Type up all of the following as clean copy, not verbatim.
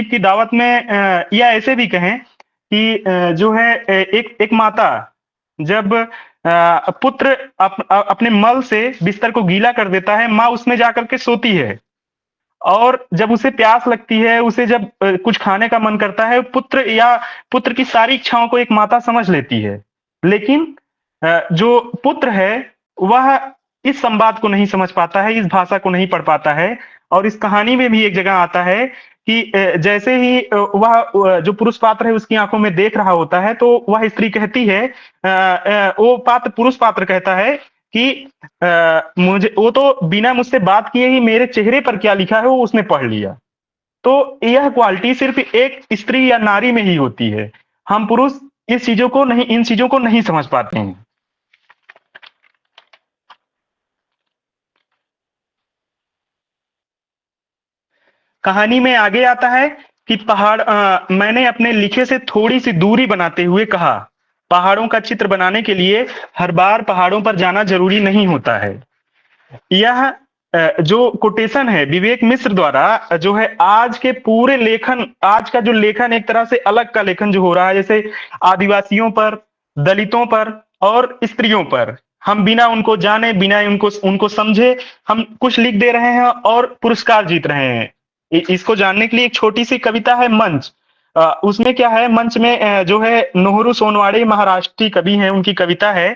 की दावत में या ऐसे भी कहें कि जो है एक एक माता जब पुत्र अपने मल से बिस्तर को गीला कर देता है, माँ उसमें जाकर के सोती है। और जब उसे प्यास लगती है, उसे जब कुछ खाने का मन करता है, पुत्र की सारी इच्छाओं को एक माता समझ लेती है। लेकिन जो पुत्र है, वह इस संवाद को नहीं समझ पाता है, इस भाषा को नहीं पढ़ पाता है। और इस कहानी में भी एक जगह आता है कि जैसे ही वह जो पुरुष पात्र है उसकी आंखों में देख रहा होता है, तो वह स्त्री कहती है, वो पात्र पुरुष पात्र कहता है कि मुझे वो तो बिना मुझसे बात किए ही मेरे चेहरे पर क्या लिखा है वो उसने पढ़ लिया। तो यह क्वालिटी सिर्फ एक स्त्री या नारी में ही होती है। हम पुरुष इन चीजों को नहीं समझ पाते हैं। कहानी में आगे आता है कि मैंने अपने लिखे से थोड़ी सी दूरी बनाते हुए कहा, पहाड़ों का चित्र बनाने के लिए हर बार पहाड़ों पर जाना जरूरी नहीं होता है। यह जो कोटेशन है विवेक मिश्र द्वारा, जो है आज का जो लेखन एक तरह से अलग का लेखन जो हो रहा है, जैसे आदिवासियों पर, दलितों पर और स्त्रियों पर, हम बिना उनको जाने, बिना उनको उनको समझे हम कुछ लिख दे रहे हैं और पुरस्कार जीत रहे हैं। इसको जानने के लिए एक छोटी सी कविता है मंच। उसमें क्या है, मंच में जो है नोहरू सोनवाड़े महाराष्ट्री कवि हैं, उनकी कविता है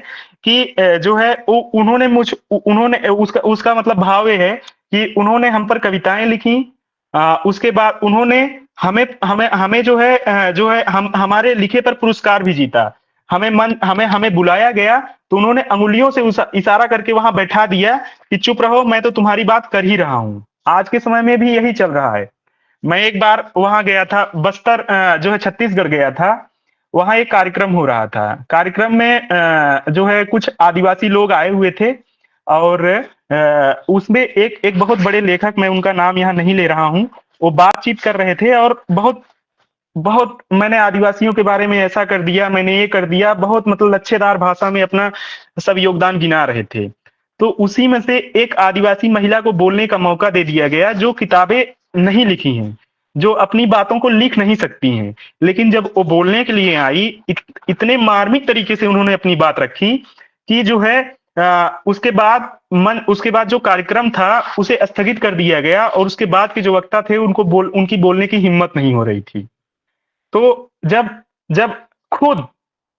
कि जो है उन्होंने उसका मतलब भाव ये है कि उन्होंने हम पर कविताएं लिखी। उसके बाद उन्होंने हमें हमें हमें जो है हम हमारे लिखे पर पुरस्कार भी जीता। हमें हमें बुलाया गया तो उन्होंने अंगुलियों से इशारा करके वहां बैठा दिया कि चुप रहो, मैं तो तुम्हारी बात कर ही रहा हूं। आज के समय में भी यही चल रहा है। मैं एक बार वहां गया था, बस्तर जो है छत्तीसगढ़ गया था। वहां एक कार्यक्रम हो रहा था। कार्यक्रम में जो है कुछ आदिवासी लोग आए हुए थे और उसमें एक एक बहुत बड़े लेखक, मैं उनका नाम यहाँ नहीं ले रहा हूँ, वो बातचीत कर रहे थे और बहुत बहुत मैंने आदिवासियों के बारे में ऐसा कर दिया, मैंने ये कर दिया, बहुत मतलब लच्छेदार भाषा में अपना सब योगदान गिना रहे थे। तो उसी में से एक आदिवासी महिला को बोलने का मौका दे दिया गया, जो किताबें नहीं लिखी हैं, जो अपनी बातों को लिख नहीं सकती हैं, लेकिन जब वो बोलने के लिए आई, इतने मार्मिक तरीके से उन्होंने अपनी बात रखी कि जो है उसके बाद जो कार्यक्रम था उसे स्थगित कर दिया गया और उसके बाद के जो वक्ता थे उनकी बोलने की हिम्मत नहीं हो रही थी। तो जब जब खुद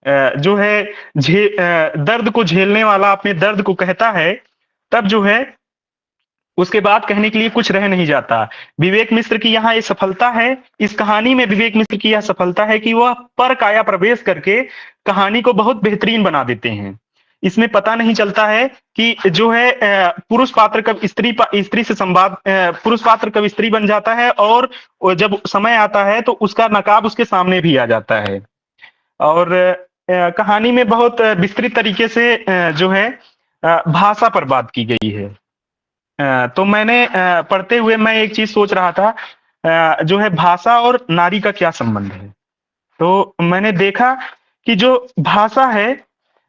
जो है दर्द को झेलने वाला अपने दर्द को कहता है, तब जो है उसके बाद कहने के लिए कुछ रह नहीं जाता। विवेक मिश्र की यहाँ ये सफलता है, इस कहानी में विवेक मिश्र की यह सफलता है कि वह पर काया प्रवेश करके कहानी को बहुत बेहतरीन बना देते हैं। इसमें पता नहीं चलता है कि जो है पुरुष पात्र कब स्त्री बन जाता है और जब समय आता है तो उसका नकाब उसके सामने भी आ जाता है। और कहानी में बहुत विस्तृत तरीके से जो है भाषा पर बात की गई है। तो मैंने पढ़ते हुए मैं एक चीज सोच रहा था, जो है भाषा और नारी का क्या संबंध है। तो मैंने देखा कि जो भाषा है,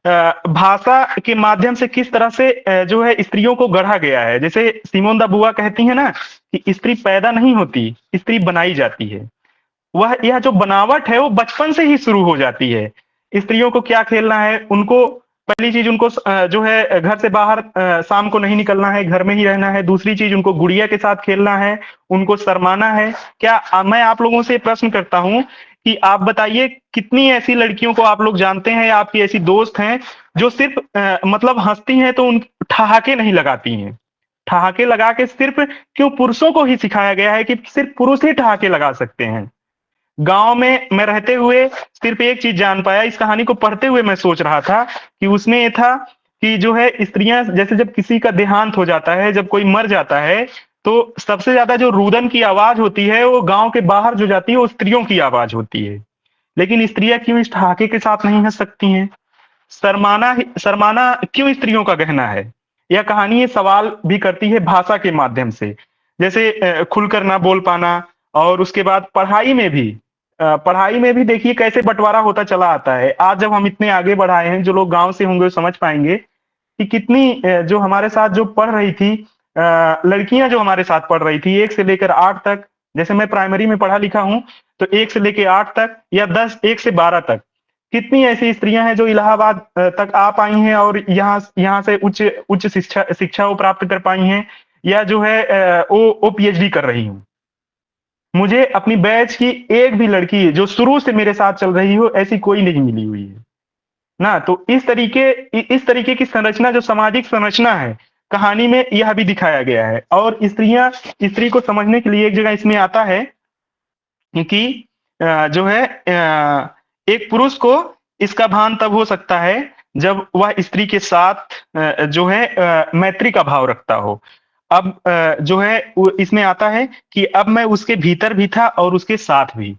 भाषा के माध्यम से किस तरह से जो है स्त्रियों को गढ़ा गया है। जैसे सिमोन दा बुआ कहती है ना कि स्त्री पैदा नहीं होती, स्त्री बनाई जाती है। यह जो बनावट है वो बचपन से ही शुरू हो जाती है। स्त्रियों को क्या खेलना है, उनको पहली चीज उनको जो है घर से बाहर शाम को नहीं निकलना है, घर में ही रहना है। दूसरी चीज उनको गुड़िया के साथ खेलना है, उनको शर्माना है। क्या मैं आप लोगों से प्रश्न करता हूं कि आप बताइए कितनी ऐसी लड़कियों को आप लोग जानते हैं या आपकी ऐसी दोस्त हैं जो सिर्फ मतलब हंसती हैं तो उन ठहाके नहीं लगाती हैं। ठहाके लगा के सिर्फ क्यों पुरुषों को ही सिखाया गया है कि सिर्फ पुरुष ही ठहाके लगा सकते हैं। गांव में मैं रहते हुए सिर्फ एक चीज जान पाया, इस कहानी को पढ़ते हुए मैं सोच रहा था कि उसमें ये था कि जो है स्त्रियां, जैसे जब किसी का देहांत हो जाता है, जब कोई मर जाता है, तो सबसे ज्यादा जो रुदन की आवाज होती है वो गांव के बाहर जो जाती है वो स्त्रियों की आवाज होती है। लेकिन स्त्रियां क्यों इस ठहाके के साथ नहीं हंस सकती हैं? शर्माना क्यों स्त्रियों का गहना है? यह कहानी ये सवाल भी करती है भाषा के माध्यम से। जैसे खुलकर ना बोल पाना, और उसके बाद पढ़ाई में भी देखिए कैसे बंटवारा होता चला आता है। आज जब हम इतने आगे बढ़ाए हैं, जो लोग गांव से होंगे वो समझ पाएंगे कि कितनी जो हमारे साथ जो पढ़ रही थी, लड़कियां जो हमारे साथ पढ़ रही थी 1 से लेकर 8 तक, जैसे मैं प्राइमरी में पढ़ा लिखा हूँ, तो 1 से लेके 8 तक या 10, 1 से 12 तक कितनी ऐसी स्त्रियां हैं जो इलाहाबाद तक आ पाई हैं और यहाँ यहाँ से उच्च उच्च शिक्षा शिक्षा वो प्राप्त कर पाई हैं, या जो है वो पीएचडी कर रही हूँ। मुझे अपनी बैच की एक भी लड़की जो शुरू से मेरे साथ चल रही हो, ऐसी कोई नहीं मिली हुई है ना। तो इस तरीके की संरचना, जो सामाजिक संरचना है, कहानी में यह भी दिखाया गया है। और स्त्री को समझने के लिए एक जगह इसमें आता है कि जो है एक पुरुष को इसका भान तब हो सकता है जब वह स्त्री के साथ जो है मैत्री का भाव रखता हो। अब जो है इसमें आता है कि अब मैं उसके भीतर भी था और उसके साथ भी।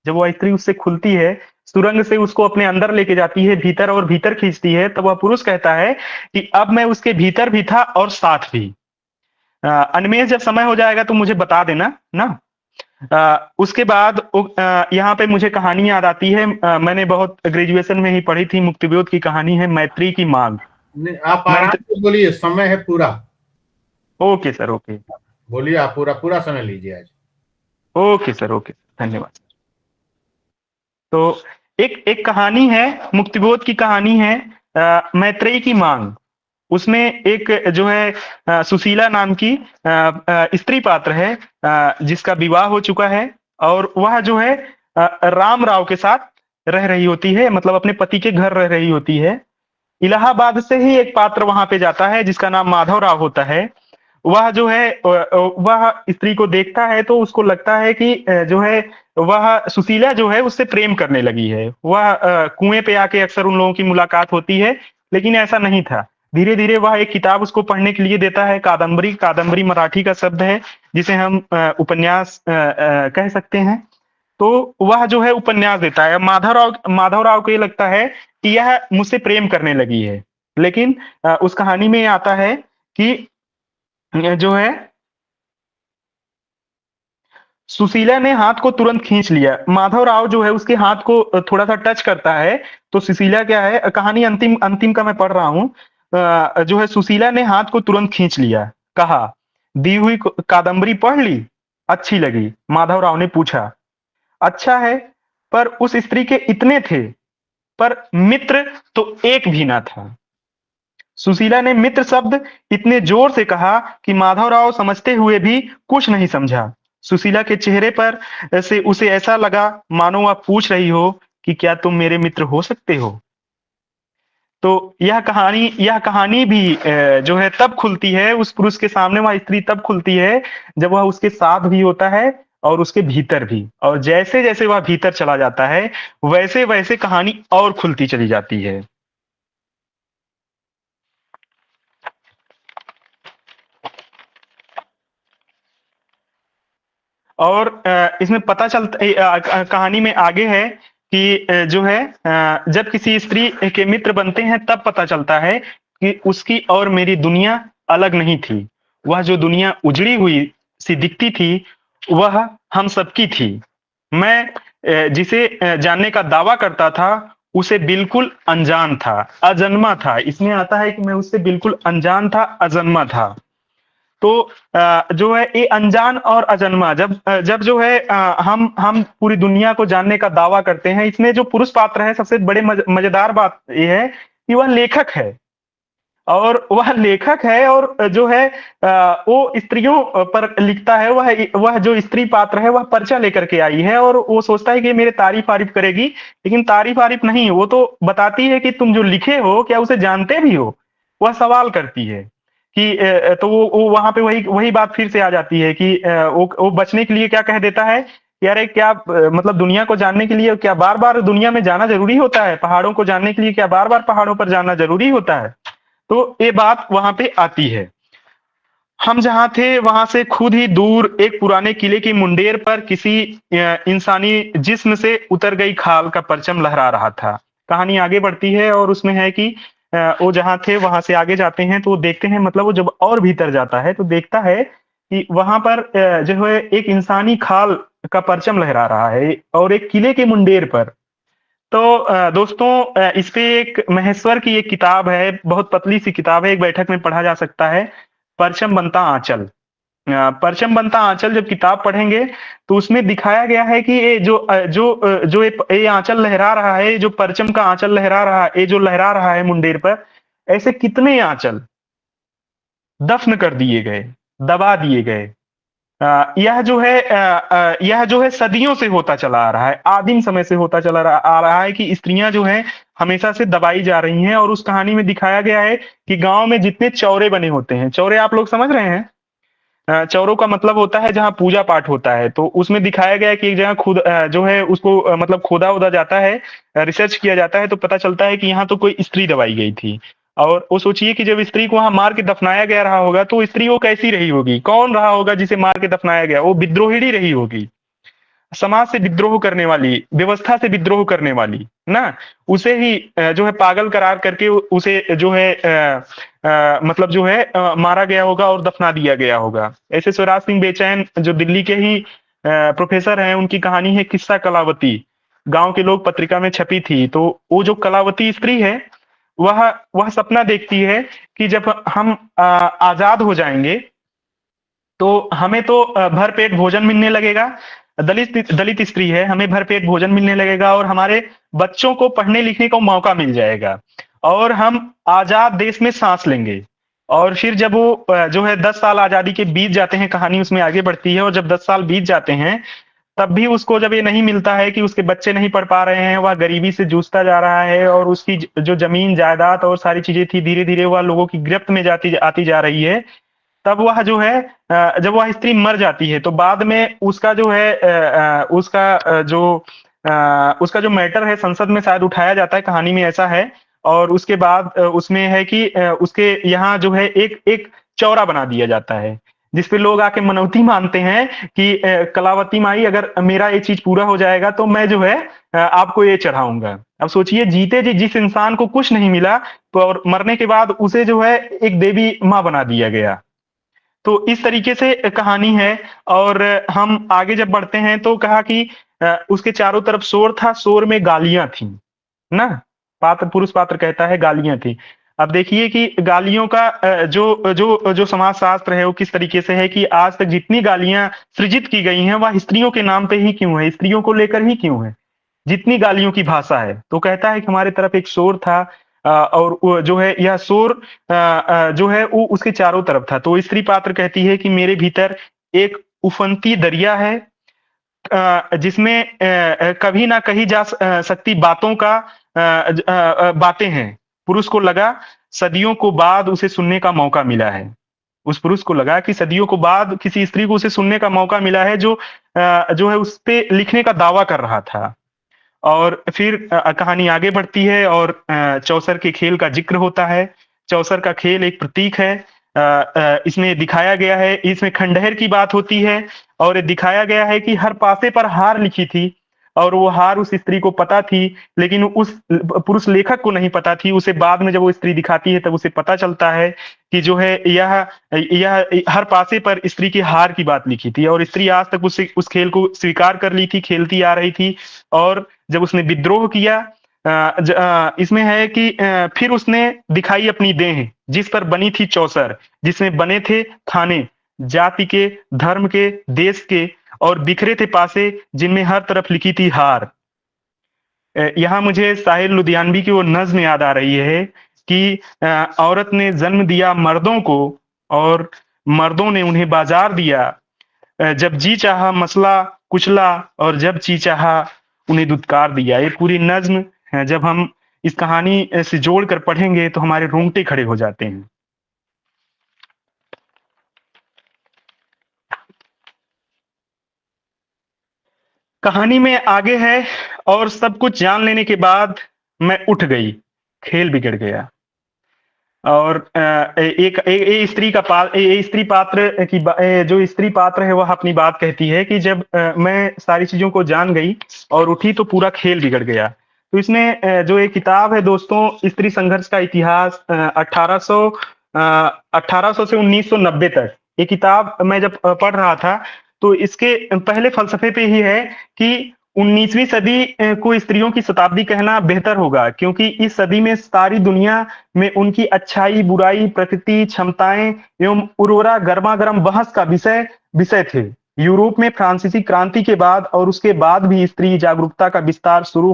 जब वह स्त्री उससे खुलती है, सुरंग से उसको अपने अंदर लेके जाती है भीतर और भीतर खींचती है, तब वह पुरुष कहता है कि अब मैं उसके भीतर भी था और साथ भी। अनमेश जब समय हो जाएगा तो मुझे बता देना ना। उसके बाद यहाँ पे मुझे कहानी याद आती है। मैंने बहुत ग्रेजुएशन में ही पढ़ी थी, मुक्तिबोध की कहानी है मैत्री की मांग। आप आराम से बोलिए, समय है पूरा। ओके सर, ओके बोलिए, आप पूरा पूरा समय लीजिए आज। ओके सर, ओके, धन्यवाद। तो एक एक कहानी है, मुक्तिबोध की कहानी है, मैत्रेयी की मांग। उसमें एक जो है सुशीला नाम की स्त्री पात्र है, जिसका विवाह हो चुका है और वह जो है राम राव के साथ रह रही होती है, मतलब अपने पति के घर रह रही होती है। इलाहाबाद से ही एक पात्र वहां पे जाता है जिसका नाम माधव राव होता है। वह जो है वह स्त्री को देखता है तो उसको लगता है कि जो है वह सुशीला जो है उससे प्रेम करने लगी है। वह कुएं पे आके अक्सर उन लोगों की मुलाकात होती है, लेकिन ऐसा नहीं था। धीरे धीरे वह एक किताब उसको पढ़ने के लिए देता है, कादम्बरी। कादम्बरी मराठी का शब्द है जिसे हम उपन्यास कह सकते हैं। तो वह जो है उपन्यास देता है। माधव राव को ये लगता है कि यह मुझसे प्रेम करने लगी है, लेकिन उस कहानी में आता है कि जो है सुशीला ने हाथ को तुरंत खींच लिया। माधव राव जो है उसके हाथ को थोड़ा सा टच करता है, तो सुशीला क्या है, कहानी अंतिम अंतिम का मैं पढ़ रहा हूँ। जो है सुशीला ने हाथ को तुरंत खींच लिया, कहा दी हुई कादम्बरी पढ़ ली, अच्छी लगी। माधव राव ने पूछा, अच्छा है, पर उस स्त्री के इतने थे, पर मित्र तो एक भी ना था। सुशीला ने मित्र शब्द इतने जोर से कहा कि माधवराव समझते हुए भी कुछ नहीं समझा। सुशीला के चेहरे पर से उसे ऐसा लगा मानो वह पूछ रही हो कि क्या तुम मेरे मित्र हो सकते हो। तो यह कहानी भी जो है तब खुलती है उस पुरुष के सामने, वह स्त्री तब खुलती है जब वह उसके साथ भी होता है और उसके भीतर भी। और जैसे जैसे वह भीतर चला जाता है, वैसे वैसे कहानी और खुलती चली जाती है। और इसमें पता चलता कहानी में आगे है कि जो है जब किसी स्त्री के मित्र बनते हैं तब पता चलता है कि उसकी और मेरी दुनिया अलग नहीं थी। वह जो दुनिया उजड़ी हुई सी दिखती थी, वह हम सबकी थी। मैं जिसे जानने का दावा करता था, उसे बिल्कुल अनजान था, अजन्मा था। इसमें आता है कि मैं उससे बिल्कुल अनजान था, अजन्मा था। तो जो है ये अनजान और अजन्मा, जब जो है हम पूरी दुनिया को जानने का दावा करते हैं। इसमें जो पुरुष पात्र है, सबसे बड़े मजेदार बात ये है कि वह लेखक है। और वह लेखक है और जो है वो स्त्रियों पर लिखता है। वह जो स्त्री पात्र है वह पर्चा लेकर के आई है और वो सोचता है कि मेरे तारीफ आरिफ करेगी, लेकिन तारीफ आरिफ नहीं, वो तो बताती है कि तुम जो लिखे हो क्या उसे जानते भी हो। वह सवाल करती है कि तो वो वहां पे वही वही बात फिर से आ जाती है कि वो बचने के लिए क्या कह देता है कि अरे क्या मतलब दुनिया को जानने के लिए क्या बार बार दुनिया में जाना जरूरी होता है, पहाड़ों को जानने के लिए क्या बार बार पहाड़ों पर जाना जरूरी होता है। तो ये बात वहां पे आती है। हम जहां थे वहां से खुद ही दूर एक पुराने किले की मुंडेर पर किसी इंसानी जिस्म से उतर गई खाल का परचम लहरा रहा था। कहानी आगे बढ़ती है और उसमें है कि वो जहां थे वहां से आगे जाते हैं तो देखते हैं, मतलब वो जब और भीतर जाता है तो देखता है कि वहां पर जो है एक इंसानी खाल का परचम लहरा रहा है और एक किले के मुंडेर पर। तो दोस्तों इस पे एक महेश्वर की एक किताब है, बहुत पतली सी किताब है, एक बैठक में पढ़ा जा सकता है, परचम बनता आंचल। परचम बनता आंचल जब किताब पढ़ेंगे तो उसमें दिखाया गया है कि ये जो ये आंचल लहरा रहा है, जो परचम का आंचल लहरा रहा है, ये जो लहरा रहा है मुंडेर पर, ऐसे कितने आंचल दफन कर दिए गए, दबा दिए गए। यह जो है सदियों से होता चला आ रहा है, आदिम समय से होता आ रहा है कि स्त्रियां जो हैं हमेशा से दबाई जा रही हैं। और उस कहानी में दिखाया गया है कि गांव में जितने चौरे बने होते हैं, चौरे आप लोग समझ रहे हैं? चौरों का मतलब होता है जहाँ पूजा पाठ होता है। तो उसमें दिखाया गया है कि एक जगह खुद जो है उसको मतलब खोदा वोदा जाता है, रिसर्च किया जाता है, तो पता चलता है कि यहाँ तो कोई स्त्री दबाई गई थी। और वो सोचिए कि जब स्त्री को वहां मार के दफनाया गया रहा होगा तो स्त्री वो कैसी रही होगी, कौन रहा होगा जिसे मार के दफनाया गया, वो विद्रोहिणी रही होगी, समाज से विद्रोह करने वाली, व्यवस्था से विद्रोह करने वाली ना। उसे ही जो है पागल करार करके उसे जो है मतलब जो है मारा गया होगा और दफना दिया गया होगा। ऐसे स्वराज सिंह बेचैन जो दिल्ली के ही प्रोफेसर हैं, उनकी कहानी है किस्सा कलावती, गांव के लोग पत्रिका में छपी थी। तो वो जो कलावती स्त्री है वह वह सपना देखती है कि जब हम आजाद हो जाएंगे तो हमें तो भरपेट भोजन मिलने लगेगा। दलित दलित स्त्री है, हमें भरपेट भोजन मिलने लगेगा और हमारे बच्चों को पढ़ने लिखने का मौका मिल जाएगा और हम आजाद देश में सांस लेंगे। और फिर जब वो जो है 10 साल आजादी के बीत जाते हैं, कहानी उसमें आगे बढ़ती है, और जब 10 साल बीत जाते हैं तब भी उसको जब ये नहीं मिलता है कि उसके बच्चे नहीं पढ़ पा रहे हैं, वह गरीबी से जूझता जा रहा है और उसकी जो जमीन जायदाद और सारी चीजें थी धीरे धीरे वह लोगों की गिरफ्त में जाती आती जा रही है। तब वह जो है जब वह स्त्री मर जाती है तो बाद में उसका जो है उसका जो मैटर है संसद में शायद उठाया जाता है, कहानी में ऐसा है। और उसके बाद उसमें है कि उसके यहाँ जो है एक एक चौरा बना दिया जाता है जिसपे लोग आके मनौती मानते हैं कि कलावती माई अगर मेरा ये चीज पूरा हो जाएगा तो मैं जो है आपको ये चढ़ाऊंगा। अब सोचिए जीते जी जिस इंसान को कुछ नहीं मिला तो और मरने के बाद उसे जो है एक देवी माँ बना दिया गया। तो इस तरीके से कहानी है। और हम आगे जब बढ़ते हैं तो कहा कि उसके चारों तरफ शोर था, शोर में गालियां थी ना। पात्र पुरुष पात्र कहता है गालियां थी। अब देखिए कि गालियों का जो जो जो समाज शास्त्र है वो किस तरीके से है कि आज तक जितनी गालियां सृजित की गई हैं वह स्त्रियों के नाम पे ही क्यों है, स्त्रियों को लेकर ही क्यों है, जितनी गालियों की भाषा है। तो कहता है कि हमारे तरफ एक शोर था और वो जो है यह शोर जो है वो उसके चारों तरफ था। तो स्त्री पात्र कहती है कि मेरे भीतर एक उफनती दरिया है जिसमें कभी ना कही जा सकती बातों का बातें हैं। पुरुष को लगा सदियों को बाद उसे सुनने का मौका मिला है। उस पुरुष को लगा कि सदियों को बाद किसी स्त्री को उसे सुनने का मौका मिला है जो है उस पे लिखने का दावा कर रहा था। और फिर कहानी आगे बढ़ती है और चौसर के खेल का जिक्र होता है। चौसर का खेल एक प्रतीक है। इसमें दिखाया गया है, इसमें खंडहर की बात होती है और ये दिखाया गया है कि हर पासे पर हार लिखी थी और वो हार उस स्त्री को पता थी लेकिन उस पुरुष लेखक को नहीं पता थी। उसे बाद में जब वो स्त्री दिखाती है तब उसे पता चलता है कि जो है यह हर पासे पर स्त्री की हार की बात लिखी थी और स्त्री आज तक उस खेल को स्वीकार कर ली थी, खेलती आ रही थी। और जब उसने विद्रोह किया इसमें है कि फिर उसने दिखाई अपनी देह जिस पर बनी थी चौसर, जिसमें बने थे थाने जाति के, धर्म के, देश के और बिखरे थे पासे जिनमें हर तरफ लिखी थी हार। यहाँ मुझे साहिर लुधियानवी की वो नज्म याद आ रही है कि औरत ने जन्म दिया मर्दों को और मर्दों ने उन्हें बाजार दिया। जब जी चाहा मसला कुचला और जब जी चाहा उन्हें दुत्कार दिया। ये पूरी नज्म जब हम इस कहानी से जोड़कर पढ़ेंगे तो हमारे रोंगटे खड़े हो जाते हैं। कहानी में आगे है और सब कुछ जान लेने के बाद मैं उठ गई, खेल बिगड़ गया। और एक स्त्री पात्र की जो स्त्री पात्र है वह अपनी बात कहती है कि जब मैं सारी चीजों को जान गई और उठी तो पूरा खेल बिगड़ गया। तो इसमें जो एक किताब है दोस्तों, स्त्री संघर्ष का इतिहास 1800 से 1990 तक, ये किताब मैं जब पढ़ रहा था तो इसके पहले फलसफे पे ही है कि 19वीं सदी को स्त्रियों की शताब्दी कहना बेहतर होगा, क्योंकि इस सदी में सारी दुनिया में उनकी अच्छाई, बुराई, प्रकृति, क्षमताएं एवं उर्वरा गर्मागर्म बहस का विषय विषय थे। यूरोप में फ्रांसीसी क्रांति के बाद और उसके बाद भी स्त्री जागरूकता का विस्तार शुरू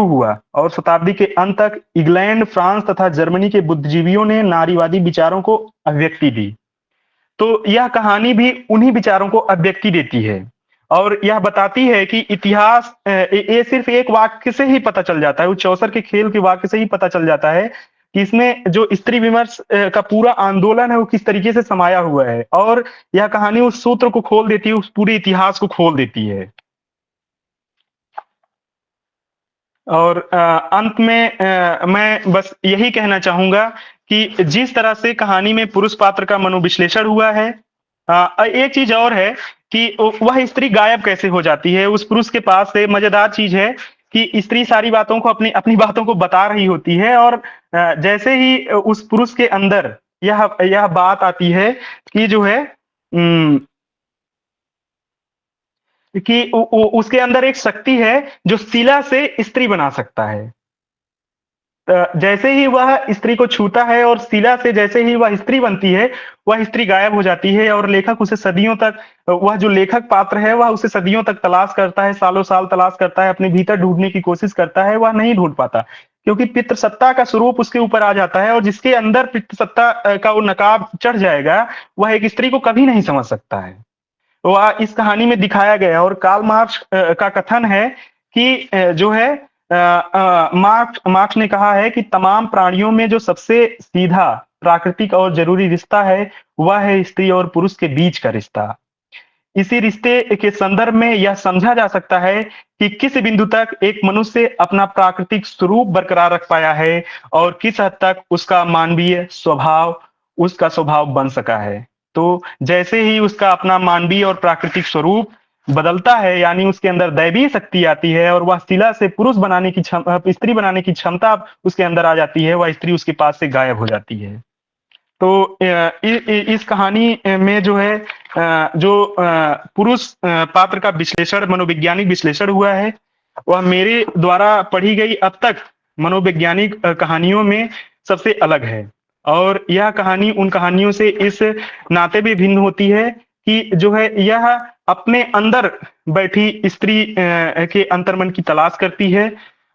हुआ और शताब्दी के अंत तक इंग्लैंड, फ्रांस तथा जर्मनी के बुद्धिजीवियों ने नारीवादी विचारों को अभिव्यक्ति दी। तो यह कहानी भी उन्हीं विचारों को अभिव्यक्ति देती है और यह बताती है कि इतिहास ये सिर्फ एक वाक्य से ही पता चल जाता है, उस चौसर के खेल के वाक्य से ही पता चल जाता है कि इसमें जो स्त्री विमर्श का पूरा आंदोलन है वो किस तरीके से समाया हुआ है, और यह कहानी उस सूत्र को खोल देती है, उस पूरे इतिहास को खोल देती है। और अंत में मैं बस यही कहना चाहूंगा कि जिस तरह से कहानी में पुरुष पात्र का मनोविश्लेषण हुआ है, एक चीज और है कि वह स्त्री गायब कैसे हो जाती है उस पुरुष के पास से। मजेदार चीज है कि स्त्री सारी बातों को अपनी अपनी बातों को बता रही होती है और जैसे ही उस पुरुष के अंदर यह बात आती है कि जो है कि उसके अंदर एक शक्ति है जो शिला से स्त्री बना सकता है। जैसे ही वह स्त्री को छूता है और शिला से जैसे ही वह स्त्री बनती है, वह स्त्री गायब हो जाती है और लेखक उसे सदियों तक, वह जो लेखक पात्र है वह उसे सदियों तक तलाश करता है, सालों साल तलाश करता है, अपने भीतर ढूंढने की कोशिश करता है, वह नहीं ढूंढ पाता क्योंकि पितृसत्ता का स्वरूप उसके ऊपर आ जाता है और जिसके अंदर पितृसत्ता का वो नकाब चढ़ जाएगा वह एक स्त्री को कभी नहीं समझ सकता है। वह इस कहानी में दिखाया गया और कार्ल मार्क्स का कथन है कि जो है मार्क्स ने कहा है कि तमाम प्राणियों में जो सबसे सीधा, प्राकृतिक और जरूरी रिश्ता है वह है स्त्री और पुरुष के बीच का रिश्ता। इसी रिश्ते के संदर्भ में यह समझा जा सकता है कि किस बिंदु तक एक मनुष्य अपना प्राकृतिक स्वरूप बरकरार रख पाया है और किस हद तक उसका मानवीय स्वभाव उसका स्वभाव बन सका है। तो जैसे ही उसका अपना मानवीय और प्राकृतिक स्वरूप बदलता है, यानी उसके अंदर दैवीय शक्ति आती है और वह शिला से पुरुष बनाने की स्त्री बनाने की क्षमता उसके अंदर आ जाती है, वह स्त्री उसके पास से गायब हो जाती है। तो इस कहानी में जो है जो पुरुष पात्र का विश्लेषण, मनोवैज्ञानिक विश्लेषण हुआ है, वह मेरे द्वारा पढ़ी गई अब तक मनोवैज्ञानिक कहानियों में सबसे अलग है और यह कहानी उन कहानियों से इस नाते भी भिन्न होती है कि जो है यह अपने अंदर बैठी स्त्री के अंतर्मन की तलाश करती है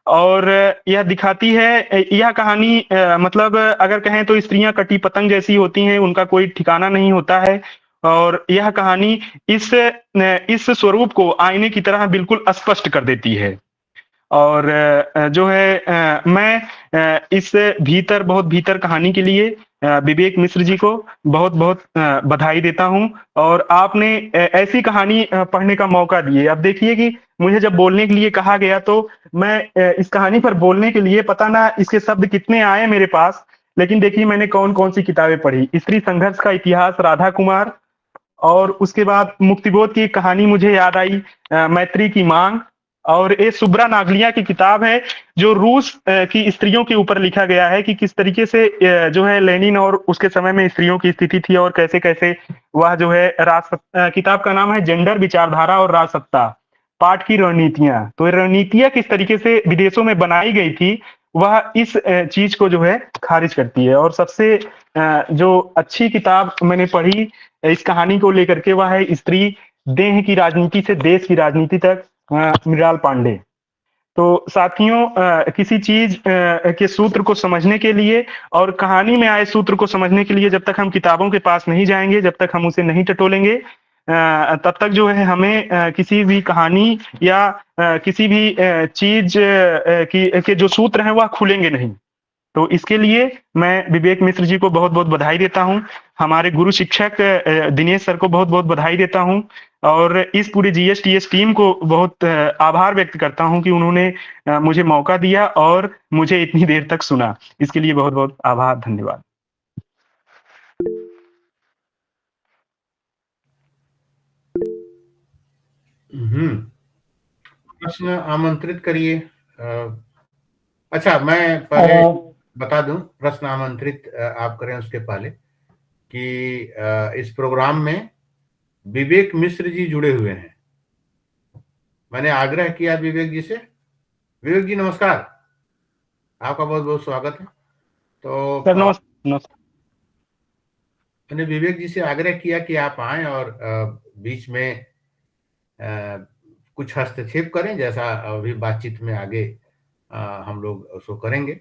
और यह दिखाती है। यह कहानी मतलब अगर कहें तो स्त्रियां कटी पतंग जैसी होती हैं, उनका कोई ठिकाना नहीं होता है और यह कहानी इस स्वरूप को आईने की तरह बिल्कुल स्पष्ट कर देती है। और जो है मैं इस बहुत भीतर कहानी के लिए विवेक मिश्र जी को बहुत बहुत बधाई देता हूं और आपने ऐसी कहानी पढ़ने का मौका दिए। अब देखिए कि मुझे जब बोलने के लिए कहा गया तो मैं इस कहानी पर बोलने के लिए पता ना इसके शब्द कितने आए मेरे पास, लेकिन देखिए मैंने कौन कौन सी किताबें पढ़ी। स्त्री संघर्ष का इतिहास राधा कुमार, और उसके बाद मुक्तिबोध की एक कहानी मुझे याद आई, मैत्री की मांग, और ये सुब्रा नागलिया की किताब है जो रूस की स्त्रियों के ऊपर लिखा गया है कि किस तरीके से जो है लेनिन और उसके समय में स्त्रियों की स्थिति थी और कैसे कैसे वह जो है किताब का नाम है जेंडर विचारधारा और राजसत्ता, पाठ की रणनीतियां। तो रणनीतियां किस तरीके से विदेशों में बनाई गई थी वह इस चीज को जो है खारिज करती है। और सबसे जो अच्छी किताब मैंने पढ़ी इस कहानी को लेकर के वह है स्त्री देह की राजनीति से देश की राजनीति तक, मृणाल पांडे। तो साथियों किसी चीज के सूत्र को समझने के लिए और कहानी में आए सूत्र को समझने के लिए जब तक हम किताबों के पास नहीं जाएंगे, जब तक हम उसे नहीं टटोलेंगे, तब तक जो है हमें किसी भी कहानी या किसी भी चीज के जो सूत्र हैं वह खुलेंगे नहीं। तो इसके लिए मैं विवेक मिश्र जी को बहुत बहुत बधाई देता हूं, हमारे गुरु शिक्षक दिनेश सर को बहुत बहुत बधाई देता हूं और इस पूरी जीएसटीएस टीम को बहुत आभार व्यक्त करता हूं कि उन्होंने मुझे मौका दिया और मुझे इतनी देर तक सुना। इसके लिए बहुत बहुत आभार, धन्यवाद। प्रश्न आमंत्रित करिए। अच्छा, मैं पहले बता दूं, प्रश्न आमंत्रित आप करें उसके पहले कि इस प्रोग्राम में विवेक मिश्र जी जुड़े हुए हैं। मैंने आग्रह किया विवेक जी से। विवेक जी नमस्कार, आपका बहुत बहुत स्वागत है। तो सर नमस्कार। मैंने विवेक जी से आग्रह किया कि आप आएं और बीच में कुछ हस्तक्षेप करें, जैसा अभी बातचीत में आगे हम लोग उसको करेंगे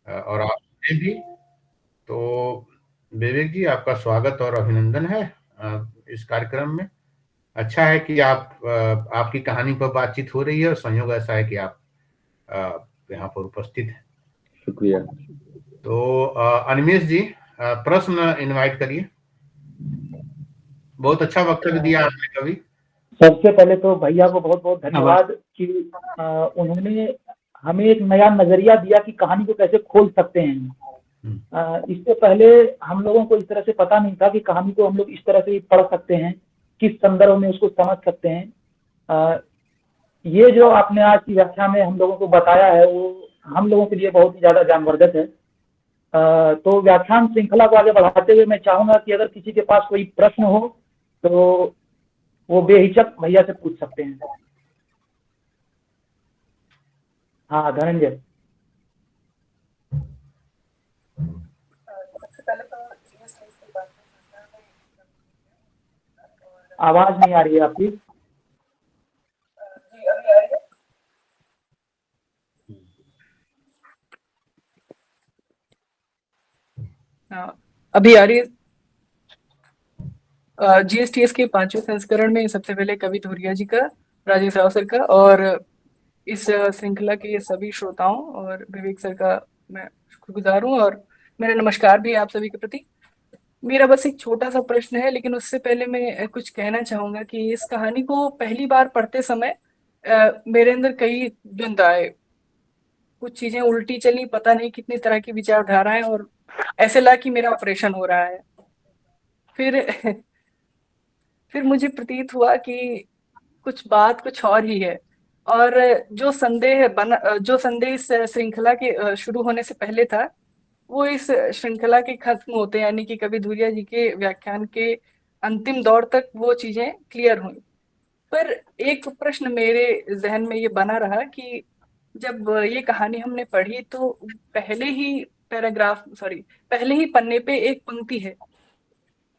और आप भी। तो विवेक जी आपका स्वागत और अभिनंदन है इस कार्यक्रम में। अच्छा है कि आपकी कहानी पर बातचीत हो रही है और संयोग ऐसा है कि आप यहाँ पर उपस्थित हैं। शुक्रिया। तो अनिमेश जी प्रश्न इनवाइट करिए। बहुत अच्छा वक्तव्य दिया आपने कभी। सबसे पहले तो भैया को बहुत बहुत धन्यवाद कि उन्होंने हमें एक नया नजरिया दिया कि कहानी को कैसे खोल सकते हैं। इससे पहले हम लोगों को इस तरह से पता नहीं था कि कहानी को हम लोग इस तरह से ही पढ़ सकते हैं, किस संदर्भ में उसको समझ सकते हैं। ये जो आपने आज की व्याख्या में हम लोगों को बताया है वो हम लोगों के लिए बहुत ही ज्यादा ज्ञानवर्धक है। तो व्याख्यान श्रृंखला को आगे बढ़ाते हुए मैं चाहूंगा कि अगर किसी के पास कोई प्रश्न हो तो वो बेहिचक भैया से पूछ सकते हैं। हाँ धनंजय। आवाज नहीं आ रही है आपकी। अभी आ रही है। जीएसटीएस के 5वें संस्करण में सबसे पहले कवि धुरिया जी का, राजेश राव सर का और इस श्रृंखला के सभी श्रोताओं और विवेक सर का मैं शुक्रगुजार हूँ और मेरा नमस्कार भी आप सभी के प्रति। मेरा बस एक छोटा सा प्रश्न है, लेकिन उससे पहले मैं कुछ कहना चाहूंगा कि इस कहानी को पहली बार पढ़ते समय मेरे अंदर कई द्वंद्व आए। कुछ चीजें उल्टी चली, पता नहीं कितनी तरह की विचारधाराएं, और ऐसे लगा कि मेरा ऑपरेशन हो रहा है। फिर फिर मुझे प्रतीत हुआ कि कुछ और ही है। और जो संदेह इस श्रृंखला के शुरू होने से पहले था, वो इस श्रृंखला के खत्म होते यानी कि कवि धुरिया जी के व्याख्यान के अंतिम दौर तक वो चीजें क्लियर हुई। पर एक प्रश्न मेरे जहन में ये बना रहा कि जब ये कहानी हमने पढ़ी तो पहले ही पन्ने पे एक पंक्ति है,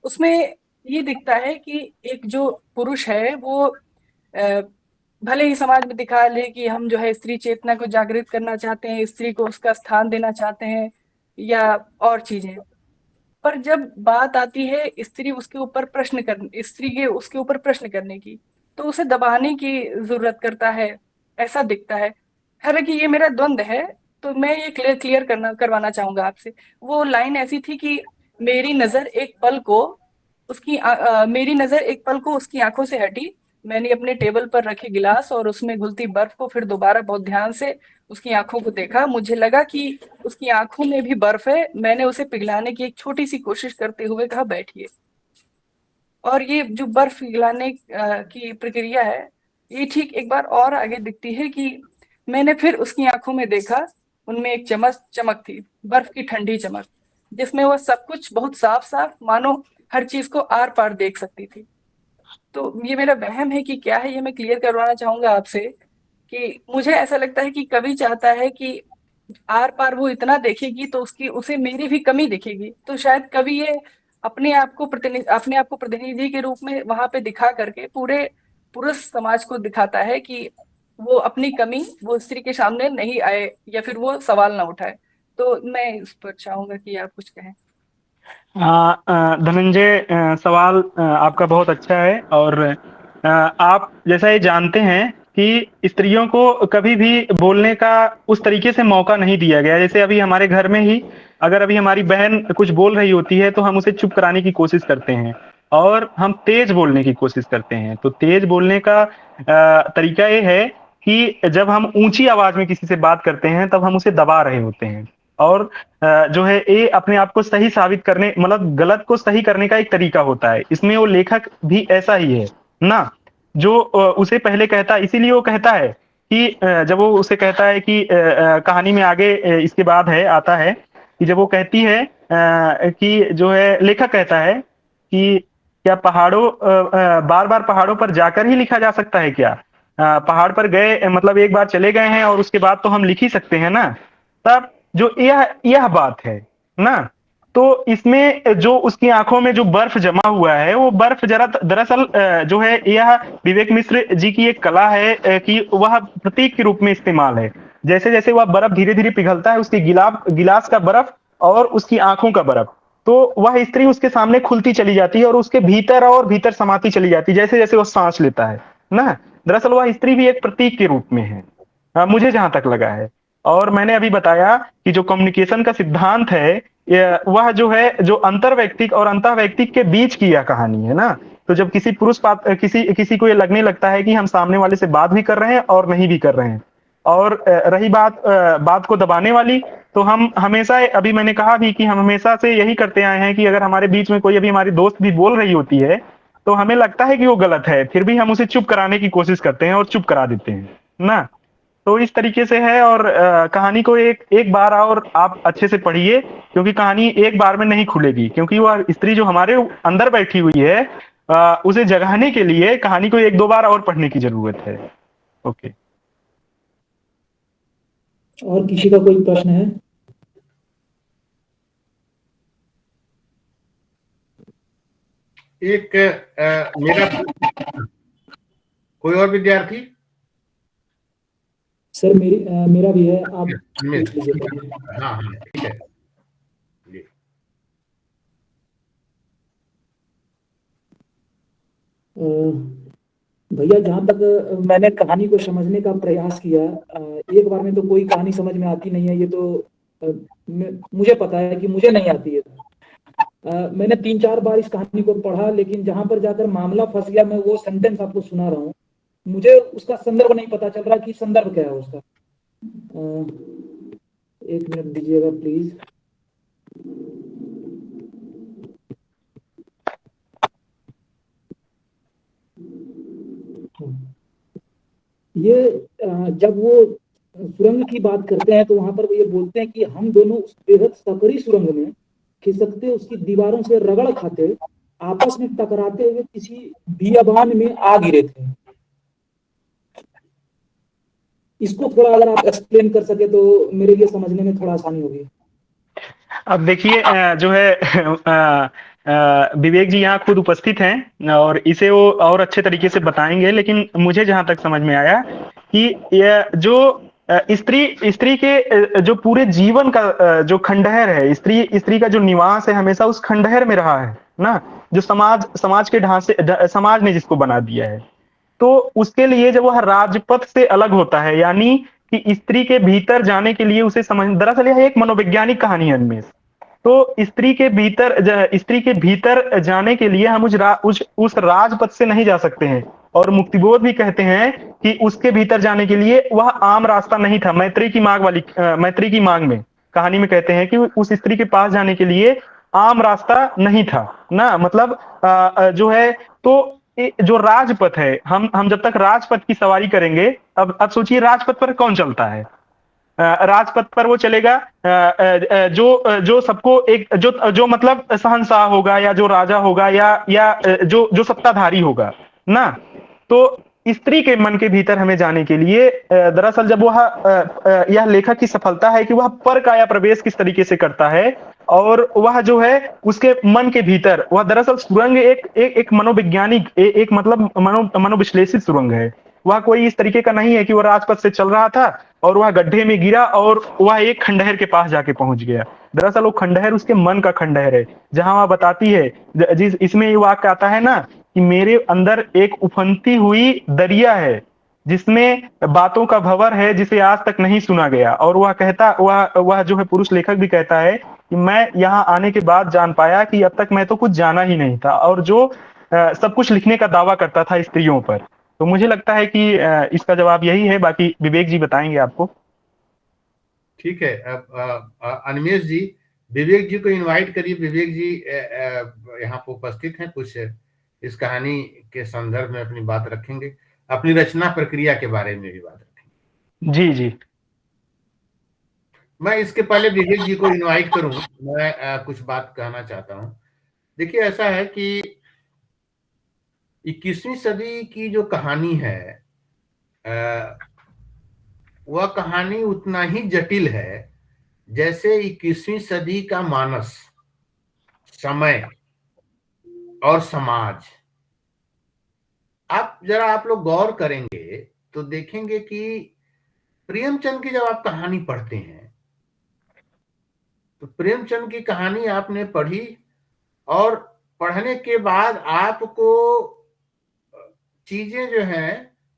उसमें ये दिखता है कि एक जो पुरुष है वो भले ही समाज में दिखा ले कि हम जो है स्त्री चेतना को जागृत करना चाहते हैं, स्त्री को उसका स्थान देना चाहते हैं या और चीजें, पर जब बात आती है स्त्री के उसके ऊपर प्रश्न करने की, तो उसे दबाने की जरूरत करता है, ऐसा दिखता है। हालांकि ये मेरा द्वंद्व है, तो मैं ये क्लियर करवाना चाहूंगा आपसे। वो लाइन ऐसी थी कि मेरी नजर एक पल को उसकी आंखों से हटी। मैंने अपने टेबल पर रखे गिलास और उसमें घुलती बर्फ को फिर दोबारा बहुत ध्यान से उसकी आंखों को देखा। मुझे लगा कि उसकी आंखों में भी बर्फ है। मैंने उसे पिघलाने की एक छोटी सी कोशिश करते हुए कहा, बैठिए। और ये जो बर्फ पिघलाने की प्रक्रिया है, ये ठीक एक बार और आगे दिखती है कि मैंने फिर उसकी आंखों में देखा। उनमें एक चमक थी, बर्फ की ठंडी चमक, जिसमें वह सब कुछ बहुत साफ साफ, मानो हर चीज को आर पार देख सकती थी। तो ये मेरा वहम है कि क्या है, ये मैं क्लियर करवाना चाहूंगा आपसे कि मुझे ऐसा लगता है कि कवि चाहता है कि आर पार वो इतना देखेगी तो उसे मेरी भी कमी दिखेगी। तो शायद कवि ये अपने आप को प्रतिनिधि के रूप में वहां पे दिखा करके पूरे पुरुष समाज को दिखाता है कि वो अपनी कमी वो स्त्री के सामने नहीं आए या फिर वो सवाल ना उठाए। तो मैं इस पर चाहूंगा कि आप कुछ कहें। धनंजय, सवाल आपका बहुत अच्छा है और आप जैसा ये जानते हैं कि स्त्रियों को कभी भी बोलने का उस तरीके से मौका नहीं दिया गया। जैसे अभी हमारे घर में ही अगर अभी हमारी बहन कुछ बोल रही होती है तो हम उसे चुप कराने की कोशिश करते हैं और हम तेज बोलने की कोशिश करते हैं। तो तेज बोलने का तरीका ये है कि जब हम ऊंची आवाज में किसी से बात करते हैं तब हम उसे दबा रहे होते हैं और जो है ये अपने आप को सही साबित करने, मतलब गलत को सही करने का एक तरीका होता है। इसमें वो लेखक भी ऐसा ही है ना, जो उसे पहले कहता है। इसीलिए वो कहता है कि जब वो उसे कहता है कि कहानी में आगे इसके बाद है आता है कि जब वो कहती है कि जो है लेखक कहता है कि क्या बार बार पहाड़ों पर जाकर ही लिखा जा सकता है क्या? पहाड़ पर गए, मतलब एक बार चले गए हैं और उसके बाद तो हम लिख ही सकते हैं ना। तब जो यह बात है ना, तो इसमें जो उसकी आंखों में जो बर्फ जमा हुआ है, वो बर्फ जरा दरअसल जो है, यह विवेक मिश्र जी की एक कला है कि वह प्रतीक के रूप में इस्तेमाल है। जैसे जैसे वह बर्फ धीरे धीरे पिघलता है, उसके गिलास का बर्फ और उसकी आंखों का बर्फ, तो वह स्त्री उसके सामने खुलती चली जाती है और उसके भीतर और भीतर समाती चली जाती है, जैसे जैसे वो सांस लेता है ना। दरअसल वह स्त्री भी एक प्रतीक के रूप में है, मुझे जहां तक लगा है। और मैंने अभी बताया कि जो कम्युनिकेशन का सिद्धांत है, वह जो है, जो अंतर्वैयक्तिक और अंतःवैयक्तिक के बीच की यह कहानी है ना। तो जब किसी किसी किसी को ये लगने लगता है कि हम सामने वाले से बात भी कर रहे हैं और नहीं भी कर रहे हैं, और रही बात को दबाने वाली, तो हम हमेशा, अभी मैंने कहा भी कि हम हमेशा से यही करते आए हैं कि अगर हमारे बीच में कोई, अभी हमारी दोस्त भी बोल रही होती है, तो हमें लगता है कि वो गलत है, फिर भी हम उसे चुप कराने की कोशिश करते हैं और चुप करा देते हैं ना। तो इस तरीके से है। और कहानी को एक एक बार और आप अच्छे से पढ़िए, क्योंकि कहानी एक बार में नहीं खुलेगी, क्योंकि वह स्त्री जो हमारे अंदर बैठी हुई है, उसे जगाने के लिए कहानी को एक दो बार और पढ़ने की जरूरत है। ओके। और किसी का कोई प्रश्न है? एक मेरा कोई और विद्यार्थी? सर मेरा भी है, आप पूछ लीजिए। हाँ हाँ ठीक है जी। भैया, जहाँ तक मैंने कहानी को समझने का प्रयास किया, एक बार में तो कोई कहानी समझ में आती नहीं है, ये तो मुझे पता है कि मुझे नहीं आती है। मैंने 3-4 बार इस कहानी को पढ़ा, लेकिन जहां पर जाकर मामला फंस गया, मैं वो सेंटेंस आपको सुना रहा हूँ, मुझे उसका संदर्भ नहीं पता चल रहा कि संदर्भ क्या है उसका। एक मिनट दीजिएगा प्लीज। ये जब वो सुरंग की बात करते हैं, तो वहां पर वो ये बोलते हैं कि हम दोनों उस बेहद सकरी सुरंग में खिसकते, उसकी दीवारों से रगड़ खाते, आपस में टकराते हुए किसी बियाबान में आ गिरे थे। इसको थोड़ा अगर आप एक्सप्लेन कर सके तो मेरे लिए समझने में थोड़ा आसानी होगी। अब देखिए, जो है, विवेक जी यहाँ खुद उपस्थित हैं और इसे वो और अच्छे तरीके से बताएंगे, लेकिन मुझे जहां तक समझ में आया कि यह जो स्त्री के जो पूरे जीवन का जो खंडहर है, स्त्री का जो निवास है, हमेशा उस खंडहर में रहा है ना, जो समाज के समाज ने जिसको बना दिया है। तो उसके लिए जब वह राजपथ से अलग होता है, यानी कि स्त्री के भीतर जाने के लिए उसे समझ, दरअसल यह एक मनोवैज्ञानिक कहानी है उनमें। तो स्त्री के भीतर जाने के लिए हम उस राजपथ से नहीं जा सकते हैं। और मुक्तिबोध भी कहते हैं कि उसके भीतर जाने के लिए वह आम रास्ता नहीं था। मैत्री की मांग में कहानी में कहते हैं कि उस स्त्री के पास जाने के लिए आम रास्ता नहीं था ना, मतलब जो है, तो जो राजपथ है, हम जब तक राजपथ की सवारी करेंगे, अब सोचिए राजपथ पर कौन चलता है। राजपथ पर वो चलेगा जो सबको एक जो मतलब शहंशाह होगा, या जो राजा होगा, या जो सत्ताधारी होगा ना। तो स्त्री के मन के भीतर हमें जाने के लिए, दरअसल जब वह यह लेखक की सफलता है कि वह पर काया प्रवेश किस तरीके से करता है, और वह जो है उसके मन के भीतर, वह दरअसल सुरंग एक मनोवैज्ञानिक, एक मतलब मनोविश्लेषित सुरंग है। वह कोई इस तरीके का नहीं है कि वह राजपथ से चल रहा था और वह गड्ढे में गिरा और वह एक खंडहर के पास जाके पहुंच गया। दरअसल वो खंडहर उसके मन का खंडहर है, जहां वह बताती है, जिस इसमें ये वाक्य आता है ना कि मेरे अंदर एक उफनती हुई दरिया है, जिसमें बातों का भंवर है, जिसे आज तक नहीं सुना गया। और वह जो है पुरुष लेखक भी कहता है कि मैं यहाँ आने के बाद जान पाया कि अब तक मैं तो कुछ जाना ही नहीं था, और जो सब कुछ लिखने का दावा करता था स्त्रियों पर। तो मुझे लगता है कि इसका जवाब यही है, बाकी विवेक जी बताएंगे आपको। ठीक है। अब अनिमेश जी, विवेक जी को इनवाइट करिए। विवेक जी यहाँ पर उपस्थित हैं, कुछ इस कहानी के संदर्भ में अपनी बात रखेंगे, अपनी रचना प्रक्रिया के बारे में भी बात रखेंगे। जी जी। मैं इसके पहले विवेक जी को इनवाइट करूं, मैं कुछ बात कहना चाहता हूं। देखिए, ऐसा है कि 21वीं सदी की जो कहानी है, वह कहानी उतना ही जटिल है जैसे 21वीं सदी का मानस, समय और समाज। आप लोग गौर करेंगे तो देखेंगे कि प्रेमचंद की जब आप कहानी पढ़ते हैं तो प्रेमचंद की कहानी आपने पढ़ी और पढ़ने के बाद आपको चीजें जो हैं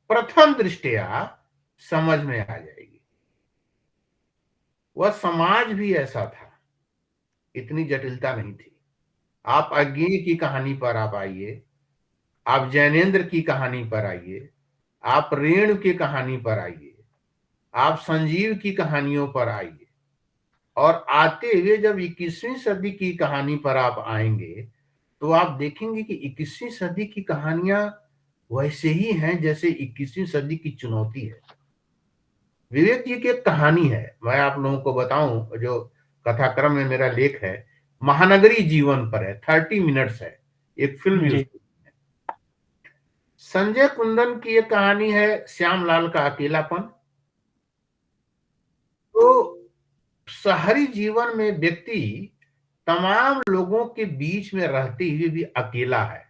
प्रथम दृष्टया समझ में आ जाएगी। वह समाज भी ऐसा था, इतनी जटिलता नहीं थी। आप अज्ञेय की कहानी पर आप आइए, आप जैनेन्द्र की कहानी पर आइए, आप रेणु की कहानी पर आइए, आप संजीव की कहानियों पर आइए, और आते हुए जब 21वीं सदी की कहानी पर आप आएंगे तो आप देखेंगे कि 21वीं सदी की कहानियां वैसे ही हैं जैसे 21वीं सदी की चुनौती है। विवेक जी की एक कहानी है, मैं आप लोगों को बताऊं, जो कथाक्रम में मेरा लेख है महानगरी जीवन पर है, 30 मिनट्स है, एक फिल्म भी उसकी। संजय कुंदन की एक कहानी है श्यामलाल का अकेलापन। तो शहरी जीवन में व्यक्ति तमाम लोगों के बीच में रहते हुए भी अकेला है,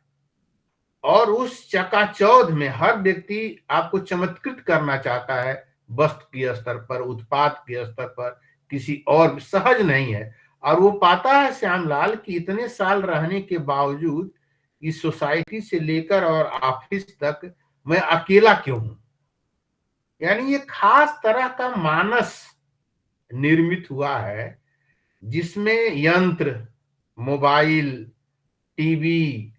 और उस चकाचौंध में हर व्यक्ति आपको चमत्कृत करना चाहता है, वस्त्र के स्तर पर, उत्पाद के स्तर पर, किसी और सहज नहीं है। और वो पाता है श्यामलाल कि इतने साल रहने के बावजूद इस सोसाइटी से लेकर और ऑफिस तक मैं अकेला क्यों हूं। यानी ये खास तरह का मानस निर्मित हुआ है जिसमें यंत्र, मोबाइल, टीवी,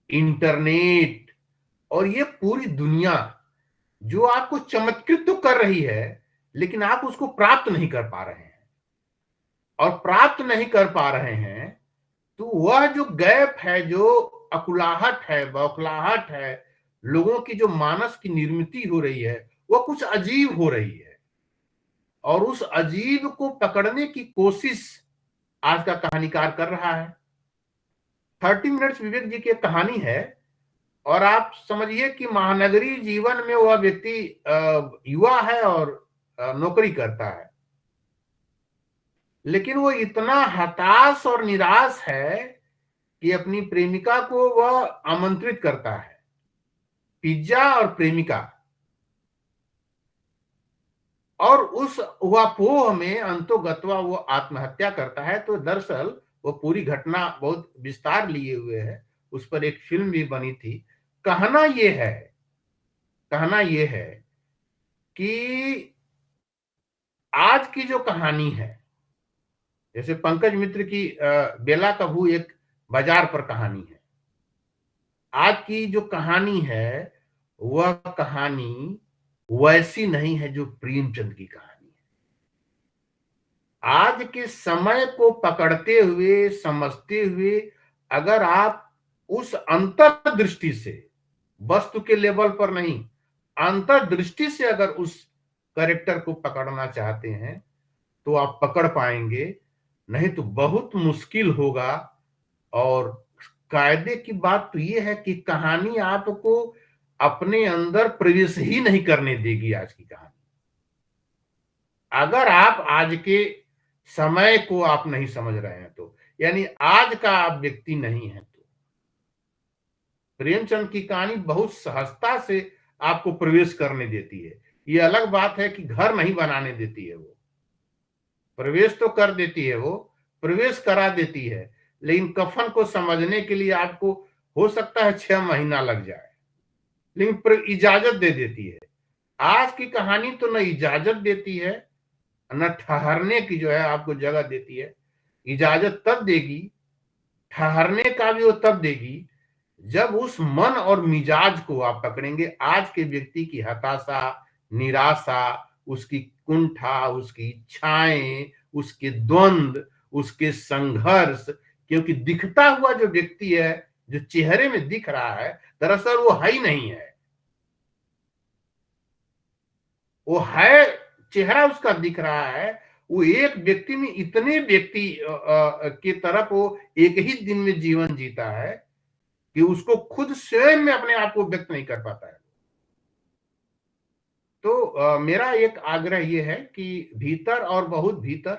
इंटरनेट और ये पूरी दुनिया जो आपको चमत्कृत तो कर रही है लेकिन आप उसको प्राप्त नहीं कर पा रहे हैं। और प्राप्त नहीं कर पा रहे हैं तो वह जो गैप है, जो अकुलाहट है, बौखलाहट है, लोगों की जो मानस की निर्मित हो रही है वह कुछ अजीब हो रही है। और उस अजीब को पकड़ने की कोशिश आज का कहानीकार कर रहा है। 30 मिनट्स विवेक जी की कहानी है, और आप समझिए कि महानगरी जीवन में वह व्यक्ति युवा है और नौकरी करता है, लेकिन वो इतना हताश और निराश है कि अपनी प्रेमिका को वह आमंत्रित करता है, पिज्जा और प्रेमिका, और उस उहापोह में अंतोगत्वा वो आत्महत्या करता है। तो दरअसल वो पूरी घटना बहुत विस्तार लिए हुए है, उस पर एक फिल्म भी बनी थी। कहना ये है कि आज की जो कहानी है, जैसे पंकज मित्र की बेला कभू एक बाजार पर कहानी है, आज की जो कहानी है वह कहानी वैसी नहीं है जो प्रेमचंद की कहानी है। आज के समय को पकड़ते हुए, समझते हुए, अगर आप उस अंतर्दृष्टि से, वस्तु के लेवल पर नहीं, अंतर्दृष्टि से अगर उस कैरेक्टर को पकड़ना चाहते हैं तो आप पकड़ पाएंगे, नहीं तो बहुत मुश्किल होगा। और कायदे की बात तो यह है कि कहानी आपको अपने अंदर प्रवेश ही नहीं करने देगी। आज की कहानी, अगर आप आज के समय को आप नहीं समझ रहे हैं तो, यानी आज का आप व्यक्ति नहीं है, तो प्रेमचंद की कहानी बहुत सहजता से आपको प्रवेश करने देती है। ये अलग बात है कि घर नहीं बनाने देती है, वो प्रवेश तो कर देती है, वो प्रवेश करा देती है, लेकिन कफन को समझने के लिए आपको हो सकता है 6 महीना लग जाए, लेकिन इजाजत दे देती है। आज की कहानी तो न इजाजत देती है, न ठहरने की जो है आपको जगह देती है। इजाजत तब देगी, ठहरने का भी वो तब देगी, जब उस मन और मिजाज को आप पकड़ेंगे। आज के व्यक्ति की हताशा, निराशा, उसकी कुंठा, उसकी इच्छाएं, उसके द्वंद्व, उसके संघर्ष, क्योंकि दिखता हुआ जो व्यक्ति है, जो चेहरे में दिख रहा है, दरअसल वो है ही नहीं है। वो है, चेहरा उसका दिख रहा है, वो एक व्यक्ति में इतने व्यक्ति की तरफ वो एक ही दिन में जीवन जीता है कि उसको खुद स्वयं में अपने आप को व्यक्त नहीं कर पाता है। तो मेरा एक आग्रह ये है कि भीतर और बहुत भीतर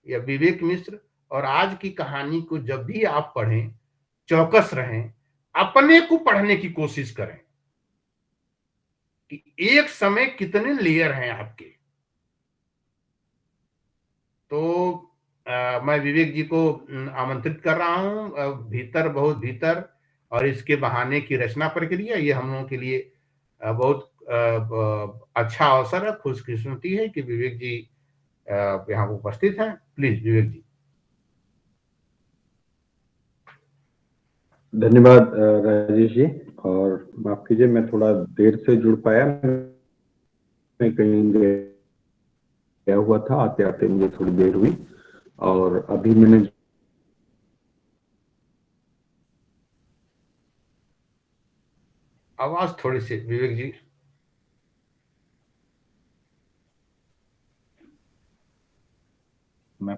या विवेक मिश्र और आज की कहानी को जब भी आप पढ़ें, चौकस रहें, अपने को पढ़ने की कोशिश करें कि एक समय कितने लेयर हैं आपके। तो मैं विवेक जी को आमंत्रित कर रहा हूं, भीतर बहुत भीतर और इसके बहाने की रचना प्रक्रिया, ये हम लोगों के लिए बहुत अच्छा अवसर है, खुशकिस्मती है कि विवेक जी यहाँ उपस्थित हैं। प्लीज विवेक जी। धन्यवाद राजेश जी, और माफ कीजिए मैं थोड़ा देर से जुड़ पाया, मैं कहीं गया हुआ था, आते आते मुझे थोड़ी देर हुई और अभी मैंने आवाज थोड़ी सी विवेक जी। मैं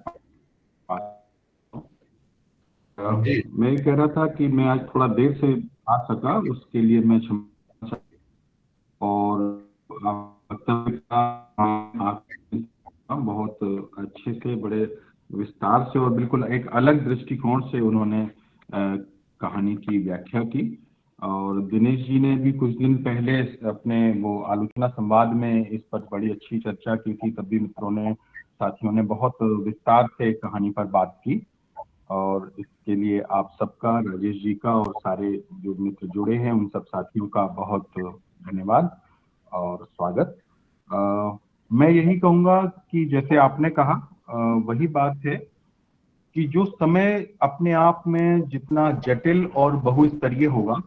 कह रहा था कि मैं आज थोड़ा देर से आ सका, उसके लिए मैं क्षमा, और बहुत अच्छे से, बड़े विस्तार से और बिल्कुल एक अलग दृष्टिकोण से उन्होंने कहानी की व्याख्या की। और दिनेश जी ने भी कुछ दिन पहले अपने वो आलोचना संवाद में इस पर बड़ी अच्छी चर्चा की थी, सभी मित्रों ने, साथियों ने बहुत विस्तार से कहानी पर बात की। और इसके लिए आप सबका, राजेश जी का और सारे जो मित्र जुड़े हैं उन सब साथियों का बहुत धन्यवाद और स्वागत। मैं यही कहूँगा कि जैसे आपने कहा, वही बात है कि जो समय अपने आप में जितना जटिल और बहुस्तरीय होगा,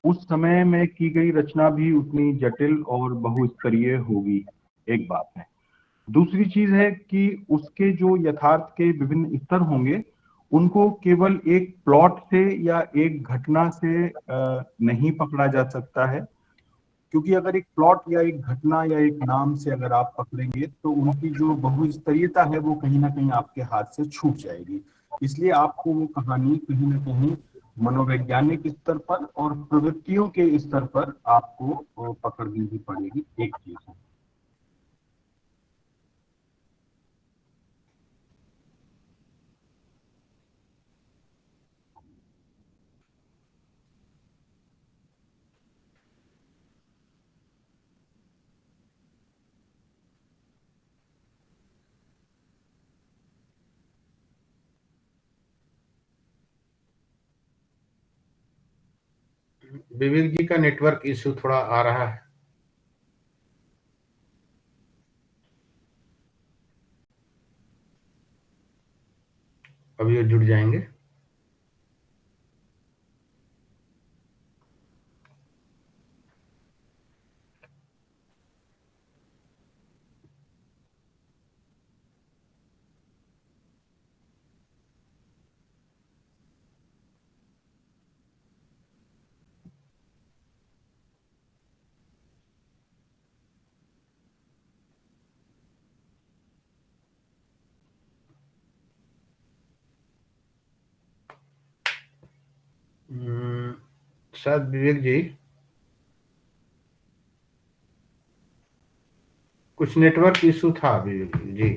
उस समय में की गई रचना भी उतनी जटिल और बहुस्तरीय होगी, एक बात है। दूसरी चीज है कि उसके जो यथार्थ के विभिन्न स्तर होंगे, उनको केवल एक प्लॉट से या एक घटना से नहीं पकड़ा जा सकता है, क्योंकि अगर एक प्लॉट या एक घटना या एक नाम से अगर आप पकड़ेंगे तो उनकी जो बहुस्तरीयता है वो कहीं ना कहीं आपके हाथ से छूट जाएगी। इसलिए आपको वो कहानी कहीं ना कहीं मनोवैज्ञानिक स्तर पर और प्रवृत्तियों के स्तर पर आपको पकड़नी ही पड़ेगी, एक चीज है। विवेक जी का नेटवर्क इशू थोड़ा आ रहा है। अभी वो जुड़ जाएंगे। शायद विवेक जी कुछ नेटवर्क इशू था। विवेक जी,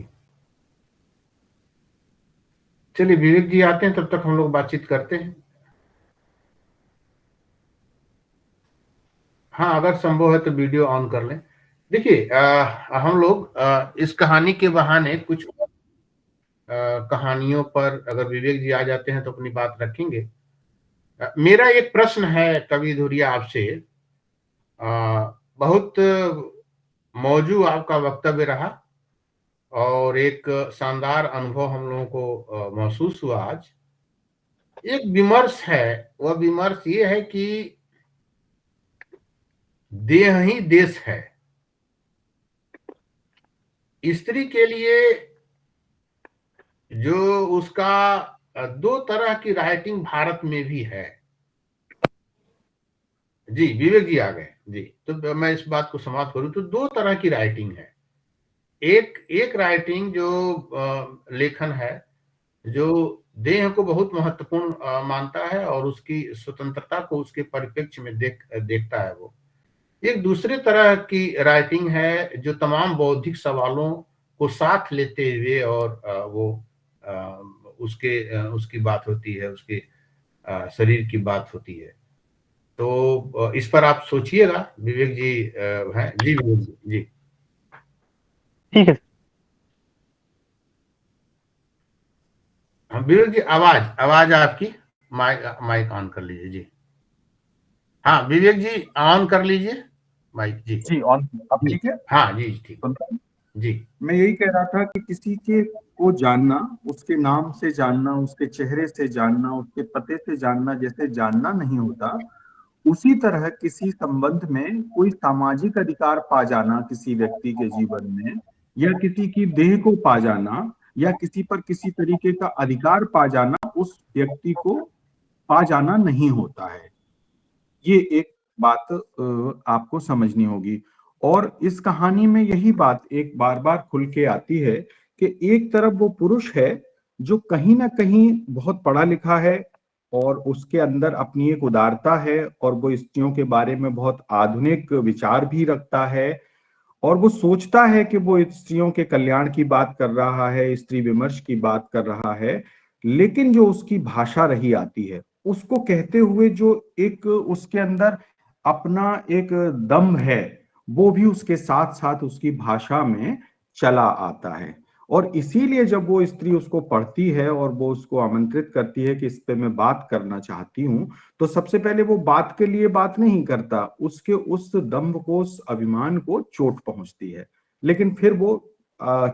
चलिए विवेक जी आते हैं, तब तक हम लोग बातचीत करते हैं। हाँ, अगर संभव है तो वीडियो ऑन कर लें। देखिए, हम लोग इस कहानी के बहाने कुछ कहानियों पर अगर विवेक जी आ जाते हैं तो अपनी बात रखेंगे। मेरा एक प्रश्न है कवि धुरिया आपसे। बहुत मौजू आपका वक्तव्य रहा और एक शानदार अनुभव हम लोगों को महसूस हुआ आज। एक विमर्श है, वह विमर्श ये है कि देह ही देश है। स्त्री के लिए जो उसका दो तरह की राइटिंग भारत में भी है। जी, विवेक जी आ गए जी, तो मैं इस बात को समाप्त करूं तो दो तरह की राइटिंग है। एक राइटिंग जो लेखन है जो देह को बहुत महत्वपूर्ण मानता है और उसकी स्वतंत्रता को उसके परिप्रेक्ष्य में देखता है वो। एक दूसरे तरह की राइटिंग है जो तमाम बौद्धिक सवालों को साथ लेते हुए और उसकी बात होती है, उसके शरीर की बात होती है। तो इस पर आप सोचिएगा, विवेक जी हैं जी, विवेक जी। ठीक है। हाँ विवेक जी, आवाज आपकी, माइक ऑन कर लीजिए जी। हाँ विवेक जी, ऑन कर लीजिए माइक जी। Ji on. अब ठीक है? हाँ जी, ठीक जी। मैं यही कह रहा था कि किसी के को जानना, उसके नाम से जानना, उसके चेहरे से जानना, उसके पते से जानना जैसे जानना नहीं होता, उसी तरह किसी संबंध में कोई सामाजिक अधिकार पा जाना किसी व्यक्ति के जीवन में, या किसी की देह को पा जाना, या किसी पर किसी तरीके का अधिकार पा जाना, उस व्यक्ति को पा जाना नहीं होता है। ये एक बात आपको समझनी होगी। और इस कहानी में यही बात एक बार बार खुल के आती है कि एक तरफ वो पुरुष है जो कहीं ना कहीं बहुत पढ़ा लिखा है और उसके अंदर अपनी एक उदारता है, और वो स्त्रियों के बारे में बहुत आधुनिक विचार भी रखता है, और वो सोचता है कि वो स्त्रियों के कल्याण की बात कर रहा है, स्त्री विमर्श की बात कर रहा है। लेकिन जो उसकी भाषा रही आती है, उसको कहते हुए जो एक उसके अंदर अपना एक दम है, वो भी उसके साथ साथ उसकी भाषा में चला आता है। और इसीलिए जब वो स्त्री उसको पढ़ती है और वो उसको आमंत्रित करती है कि इस पे मैं बात करना चाहती हूँ, तो सबसे पहले वो बात के लिए बात नहीं करता, उसके उस दम्भ को, उस अभिमान को चोट पहुंचती है। लेकिन फिर वो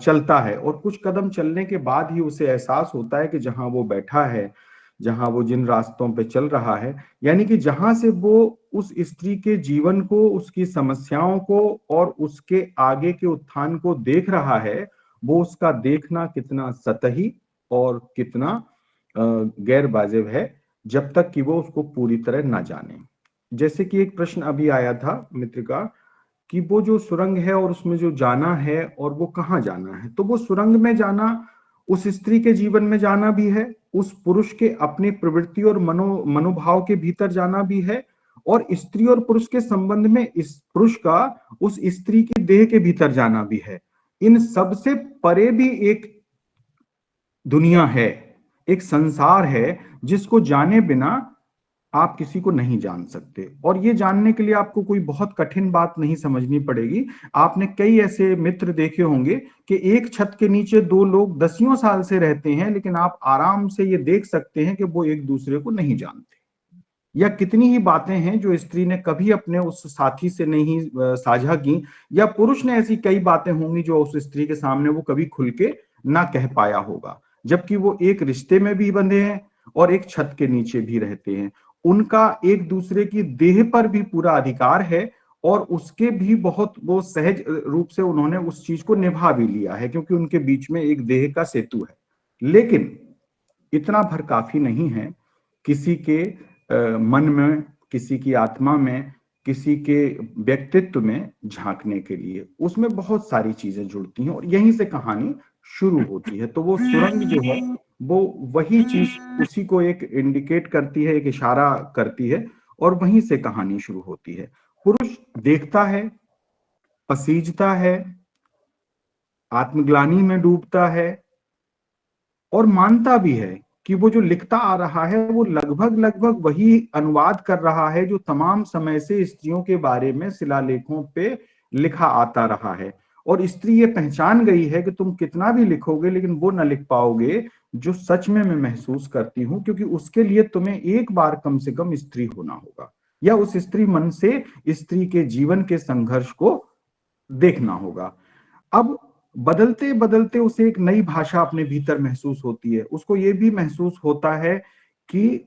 चलता है, और कुछ कदम चलने के बाद ही उसे एहसास होता है कि जहां वो बैठा है, जहां वो जिन रास्तों पे चल रहा है, यानी कि जहां से वो उस स्त्री के जीवन को, उसकी समस्याओं को और उसके आगे के उत्थान को देख रहा है, वो उसका देखना कितना सतही और कितना गैर वाजिब है, जब तक कि वो उसको पूरी तरह ना जाने। जैसे कि एक प्रश्न अभी आया था मित्र का कि वो जो सुरंग है और उसमें जो जाना है और वो कहाँ जाना है, तो वो सुरंग में जाना उस स्त्री के जीवन में जाना भी है, उस पुरुष के अपनी प्रवृत्ति और मनोभाव के भीतर जाना भी है, और स्त्री और पुरुष के संबंध में इस पुरुष का उस स्त्री की देह के भीतर जाना भी है। इन सब से परे भी एक दुनिया है, एक संसार है, जिसको जाने बिना आप किसी को नहीं जान सकते। और ये जानने के लिए आपको कोई बहुत कठिन बात नहीं समझनी पड़ेगी। आपने कई ऐसे मित्र देखे होंगे कि एक छत के नीचे दो लोग दसियों साल से रहते हैं, लेकिन आप आराम से ये देख सकते हैं कि वो एक दूसरे को नहीं जानते। या कितनी ही बातें हैं जो स्त्री ने कभी अपने उस साथी से नहीं साझा की, या पुरुष ने ऐसी कई बातें होंगी जो उस स्त्री के सामने वो कभी खुल के ना कह पाया होगा, जबकि वो एक रिश्ते में भी बंधे हैं और एक छत के नीचे भी रहते हैं। उनका एक दूसरे की देह पर भी पूरा अधिकार है, और उसके भी बहुत वो सहज रूप से उन्होंने उस चीज को निभा भी लिया है, क्योंकि उनके बीच में एक देह का सेतु है। लेकिन इतना भर काफी नहीं है किसी के मन में, किसी की आत्मा में, किसी के व्यक्तित्व में झांकने के लिए। उसमें बहुत सारी चीजें जुड़ती हैं और यहीं से कहानी शुरू होती है। तो वो सुरंग जो है वो वही चीज उसी को एक इंडिकेट करती है, एक इशारा करती है, और वहीं से कहानी शुरू होती है। पुरुष देखता है, पसीजता है, आत्मग्लानि में डूबता है, और मानता भी है कि वो जो लिखता आ रहा है वो लगभग वही अनुवाद कर रहा है जो तमाम समय से स्त्रियों के बारे में शिलालेखों पे लिखा आता रहा है। और स्त्री ये पहचान गई है कि तुम कितना भी लिखोगे लेकिन वो न लिख पाओगे जो सच में मैं महसूस करती हूँ, क्योंकि उसके लिए तुम्हें एक बार कम से कम स्त्री होना होगा, या उस स्त्री मन से स्त्री के जीवन के संघर्ष को देखना होगा। अब बदलते बदलते उसे एक नई भाषा अपने भीतर महसूस होती है। उसको ये भी महसूस होता है कि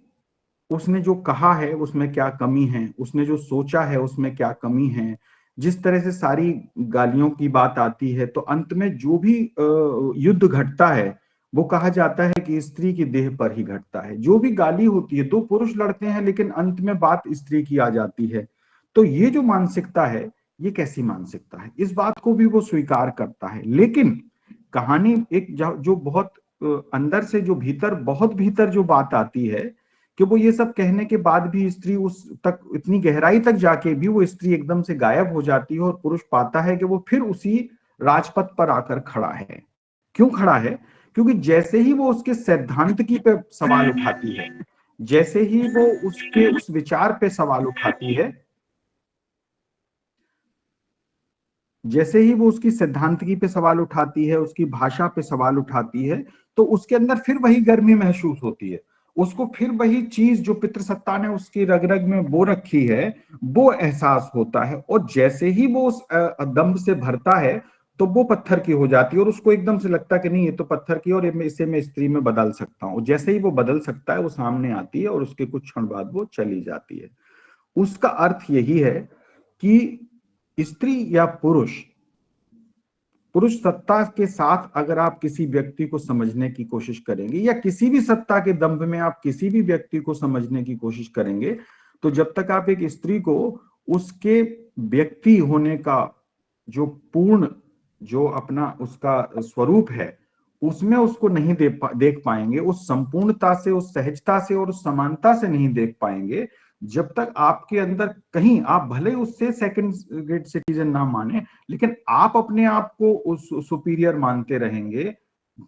उसने जो कहा है उसमें क्या कमी है, उसने जो सोचा है उसमें क्या कमी है। जिस तरह से सारी गालियों की बात आती है, तो अंत में जो भी युद्ध घटता है वो कहा जाता है कि स्त्री की देह पर ही घटता है। जो भी गाली होती है, दो पुरुष लड़ते हैं लेकिन अंत में बात स्त्री की आ जाती है। तो ये जो मानसिकता है, ये कैसी मानसिकता है, इस बात को भी वो स्वीकार करता है। लेकिन कहानी एक जो बहुत अंदर से, जो भीतर, बहुत भीतर जो बात आती है कि वो ये सब कहने के बाद भी स्त्री उस तक इतनी गहराई तक जाके भी वो स्त्री एकदम से गायब हो जाती है और पुरुष पाता है कि वो फिर उसी राजपथ पर आकर खड़ा है। क्यों खड़ा है? क्योंकि जैसे ही वो उसके सैद्धांतिकी पे सवाल उठाती है, जैसे ही वो उसके उस विचार पे सवाल उठाती है, जैसे ही वो उसकी सिद्धांतिकी पे सवाल उठाती है, उसकी भाषा पे सवाल उठाती है, तो उसके अंदर फिर वही गर्मी महसूस होती है। उसको फिर वही चीज जो पितृसत्ता ने उसकी रग रग में बो रखी है वो एहसास होता है। और जैसे ही वो उस दम्भ से भरता है तो वो पत्थर की हो जाती है और उसको एकदम से लगता है कि नहीं, ये तो पत्थर की और इसे मैं स्त्री में बदल सकता हूँ। जैसे ही वो बदल सकता है वो सामने आती है और उसके कुछ क्षण बाद वो चली जाती है। उसका अर्थ यही है कि स्त्री या पुरुष, पुरुष सत्ता के साथ अगर आप किसी व्यक्ति को समझने की कोशिश करेंगे या किसी भी सत्ता के दंभ में आप किसी भी व्यक्ति को समझने की कोशिश करेंगे, तो जब तक आप एक स्त्री को उसके व्यक्ति होने का जो पूर्ण, जो अपना उसका स्वरूप है उसमें उसको नहीं देख पाएंगे, उस संपूर्णता से, उस सहजता से और उस समानता से नहीं देख पाएंगे, जब तक आपके अंदर कहीं, आप भले उससे सेकंड ग्रेड सिटीजन ना माने, लेकिन आप अपने आप को उस सुपीरियर मानते रहेंगे,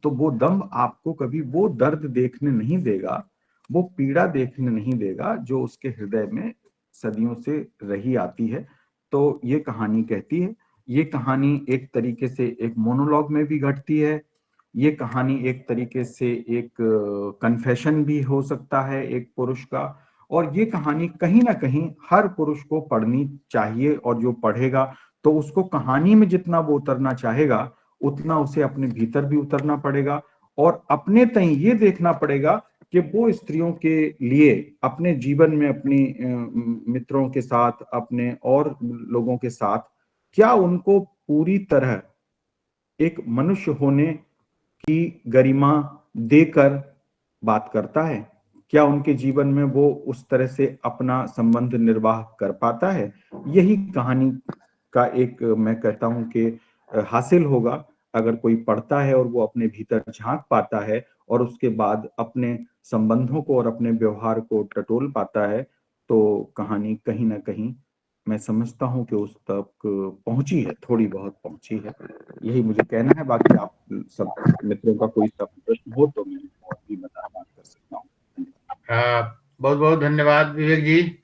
तो वो दम्भ आपको कभी वो दर्द देखने नहीं देगा, वो पीड़ा देखने नहीं देगा जो उसके हृदय में सदियों से रही आती है। तो ये कहानी कहती है, ये कहानी एक तरीके से एक मोनोलॉग में भी घटती है, ये कहानी एक तरीके से एक कन्फेशन भी हो सकता है एक पुरुष का, और ये कहानी कहीं ना कहीं हर पुरुष को पढ़नी चाहिए, और जो पढ़ेगा तो उसको कहानी में जितना वो उतरना चाहेगा उतना उसे अपने भीतर भी उतरना पड़ेगा और अपने तय ये देखना पड़ेगा कि वो स्त्रियों के लिए अपने जीवन में अपनी मित्रों के साथ, अपने और लोगों के साथ क्या उनको पूरी तरह एक मनुष्य होने की गरिमा देकर बात करता है, क्या उनके जीवन में वो उस तरह से अपना संबंध निर्वाह कर पाता है। यही कहानी का एक, मैं कहता हूं कि हासिल होगा अगर कोई पढ़ता है और वो अपने भीतर झांक पाता है और उसके बाद अपने संबंधों को और अपने व्यवहार को टटोल पाता है, तो कहानी कहीं ना कहीं मैं समझता हूं कि उस तक पहुंची है, थोड़ी बहुत पहुंची है। यही मुझे कहना है। बाकी आप सब मित्रों का कोई सब प्रश्न हो तो मैं और भी बात कर सकता हूँ। बहुत बहुत धन्यवाद विवेक जी।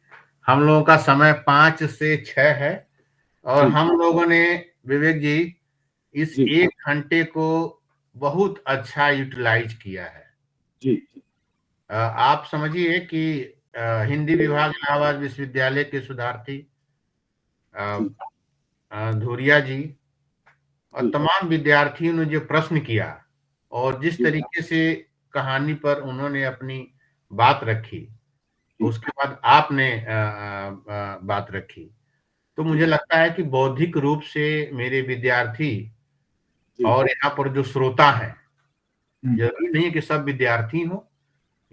हम लोगों का समय 5 से 6 है और हम लोगों ने विवेक जी इस 1 घंटे को बहुत अच्छा यूटिलाइज किया है। जी आप समझिए कि हिंदी विभाग इलाहाबाद विश्वविद्यालय के शोधार्थी धुरिया जी और तमाम विद्यार्थियों ने जो प्रश्न किया और जिस तरीके से कहानी पर उन्होंने अपनी बात रखी, उसके बाद आपने बात रखी, तो मुझे लगता है कि बौद्धिक रूप से मेरे विद्यार्थी और यहाँ पर जो श्रोता हैं, जरूरी नहीं है कि सब विद्यार्थी हो,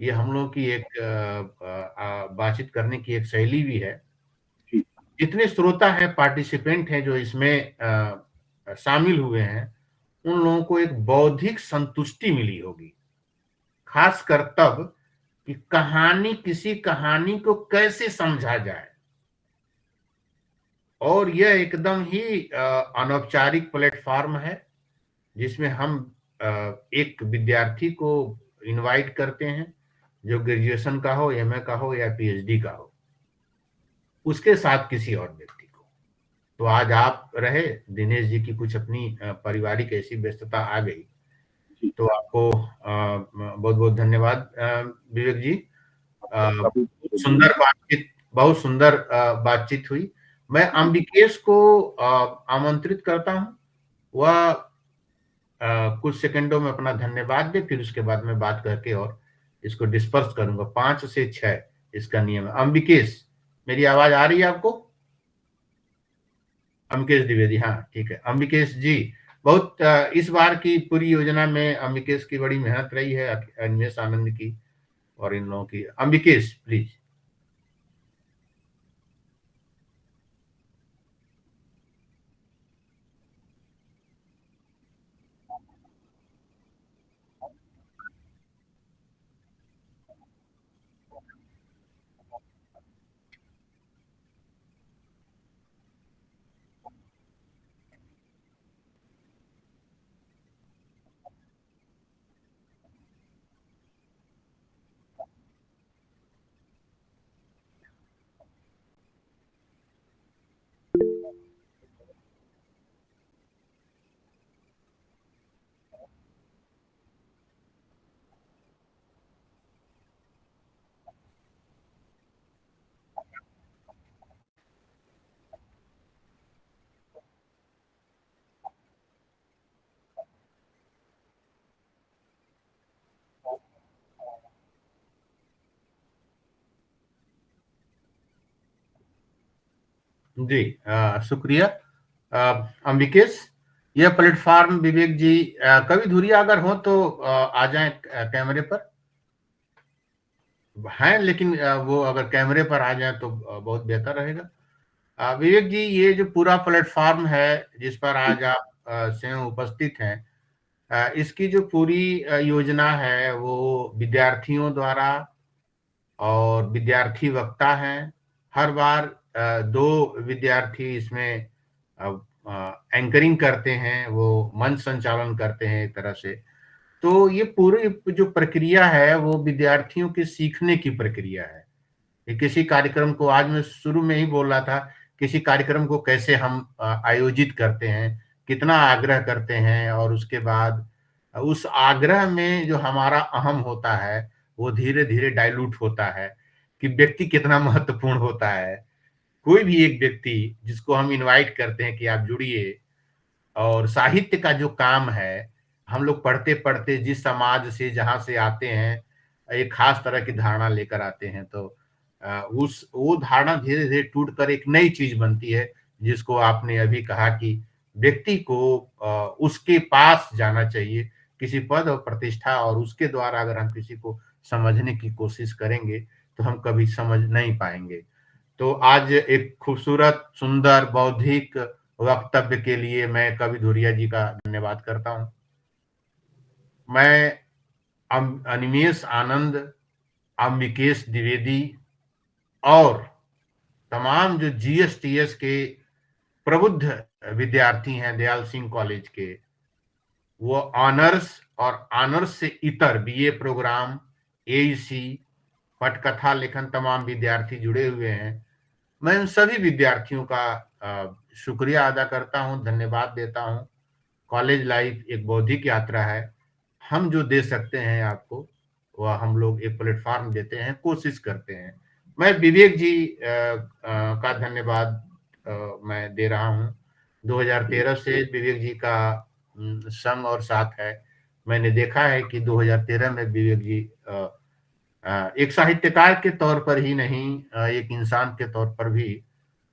ये हम लोग की एक बातचीत करने की एक शैली भी है। जितने श्रोता हैं, पार्टिसिपेंट हैं जो इसमें शामिल हुए हैं, उन लोगों को एक बौद्धिक संतुष्टि मिली होगी, खासकर तब कि किसी कहानी को कैसे समझा जाए। और यह एकदम ही अनौपचारिक प्लेटफॉर्म है जिसमें हम एक विद्यार्थी को इनवाइट करते हैं जो ग्रेजुएशन का हो, एमए का हो या पीएचडी का हो, उसके साथ किसी और व्यक्ति को। तो आज आप रहे, दिनेश जी की कुछ अपनी पारिवारिक ऐसी व्यस्तता आ गई, तो आपको बहुत बहुत धन्यवाद विवेक जी। सुंदर बातचीत, बहुत सुंदर बातचीत हुई। मैं अंबिकेश को आमंत्रित करता हूँ, वह कुछ सेकंडों में अपना धन्यवाद दे, फिर उसके बाद मैं बात करके और इसको डिस्पर्स करूंगा। 5 से 6 इसका नियम है। अंबिकेश, मेरी आवाज आ रही है आपको? अंबिकेश द्विवेदी, हाँ ठीक है। अंबिकेश जी, बहुत इस बार की पूरी योजना में अंबिकेश की बड़ी मेहनत रही है, अन्वेष आनंद की और इन लोगों की। अंबिकेश प्लीज। जी शुक्रिया अंबिकेश। यह प्लेटफॉर्म विवेक जी कवि धुरिया अगर हो तो आ जाएं कैमरे पर हैं, लेकिन वो अगर कैमरे पर आ जाएं तो बहुत बेहतर रहेगा। विवेक जी, ये जो पूरा प्लेटफॉर्म है जिस पर आज आप स्वयं उपस्थित हैं, इसकी जो पूरी योजना है वो विद्यार्थियों द्वारा, और विद्यार्थी वक्ता हैं। हर बार दो विद्यार्थी इसमें एंकरिंग करते हैं, वो मंच संचालन करते हैं एक तरह से। तो ये पूरी जो प्रक्रिया है वो विद्यार्थियों के सीखने की प्रक्रिया है। ये किसी कार्यक्रम को, आज मैं शुरू में ही बोल रहा था, किसी कार्यक्रम को कैसे हम आयोजित करते हैं, कितना आग्रह करते हैं, और उसके बाद उस आग्रह में जो हमारा अहम होता है वो धीरे धीरे डाइल्यूट होता है कि व्यक्ति कितना महत्वपूर्ण होता है। कोई भी एक व्यक्ति जिसको हम इनवाइट करते हैं कि आप जुड़िए, और साहित्य का जो काम है, हम लोग पढ़ते पढ़ते जिस समाज से, जहाँ से आते हैं, एक खास तरह की धारणा लेकर आते हैं, तो उस वो धारणा धीरे धीरे टूट कर एक नई चीज बनती है, जिसको आपने अभी कहा कि व्यक्ति को उसके पास जाना चाहिए, किसी पद और प्रतिष्ठा, और उसके द्वारा अगर हम किसी को समझने की कोशिश करेंगे तो हम कभी समझ नहीं पाएंगे। तो आज एक खूबसूरत, सुंदर, बौद्धिक वक्तव्य के लिए मैं कवि धुरिया जी का धन्यवाद करता हूं। मैं अनिमेष आनंद, अंबिकेश द्विवेदी और तमाम जो जीएसटीएस के प्रबुद्ध विद्यार्थी हैं दयाल सिंह कॉलेज के, वो ऑनर्स और ऑनर्स से इतर बीए प्रोग्राम, एईसी, पटकथा लेखन, तमाम विद्यार्थी जुड़े हुए हैं। मैं उन सभी विद्यार्थियों का शुक्रिया अदा करता हूं, धन्यवाद देता हूं। कॉलेज लाइफ एक बौद्धिक यात्रा है। हम जो दे सकते हैं आपको, वह हम लोग एक प्लेटफॉर्म देते हैं, कोशिश करते हैं। मैं विवेक जी का धन्यवाद मैं दे रहा हूं। 2013 से विवेक जी का संग और साथ है। मैंने देखा है कि 2013 में विवेक जी एक साहित्यकार के तौर पर ही नहीं, एक इंसान के तौर पर भी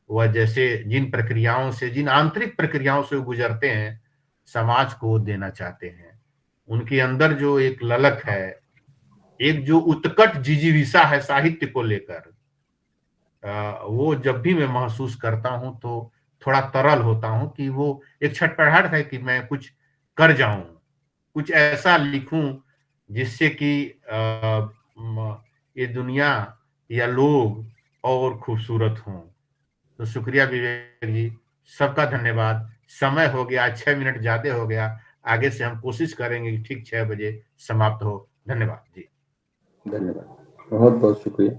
वह जैसे जिन प्रक्रियाओं से, जिन आंतरिक प्रक्रियाओं से गुजरते हैं, समाज को देना चाहते हैं। उनके अंदर जो एक ललक है, एक जो उत्कट जिजीविषा है साहित्य को लेकर, वो जब भी मैं महसूस करता हूं तो थोड़ा तरल होता हूं कि वो एक छटपटाहट है कि मैं कुछ कर जाऊं, कुछ ऐसा लिखूं जिससे कि ये दुनिया या लोग और खूबसूरत हों। तो शुक्रिया विवेक जी, सबका धन्यवाद। समय हो गया, 6 मिनट ज्यादा हो गया। आगे से हम कोशिश करेंगे कि ठीक 6 बजे समाप्त हो। धन्यवाद जी। धन्यवाद, बहुत बहुत शुक्रिया।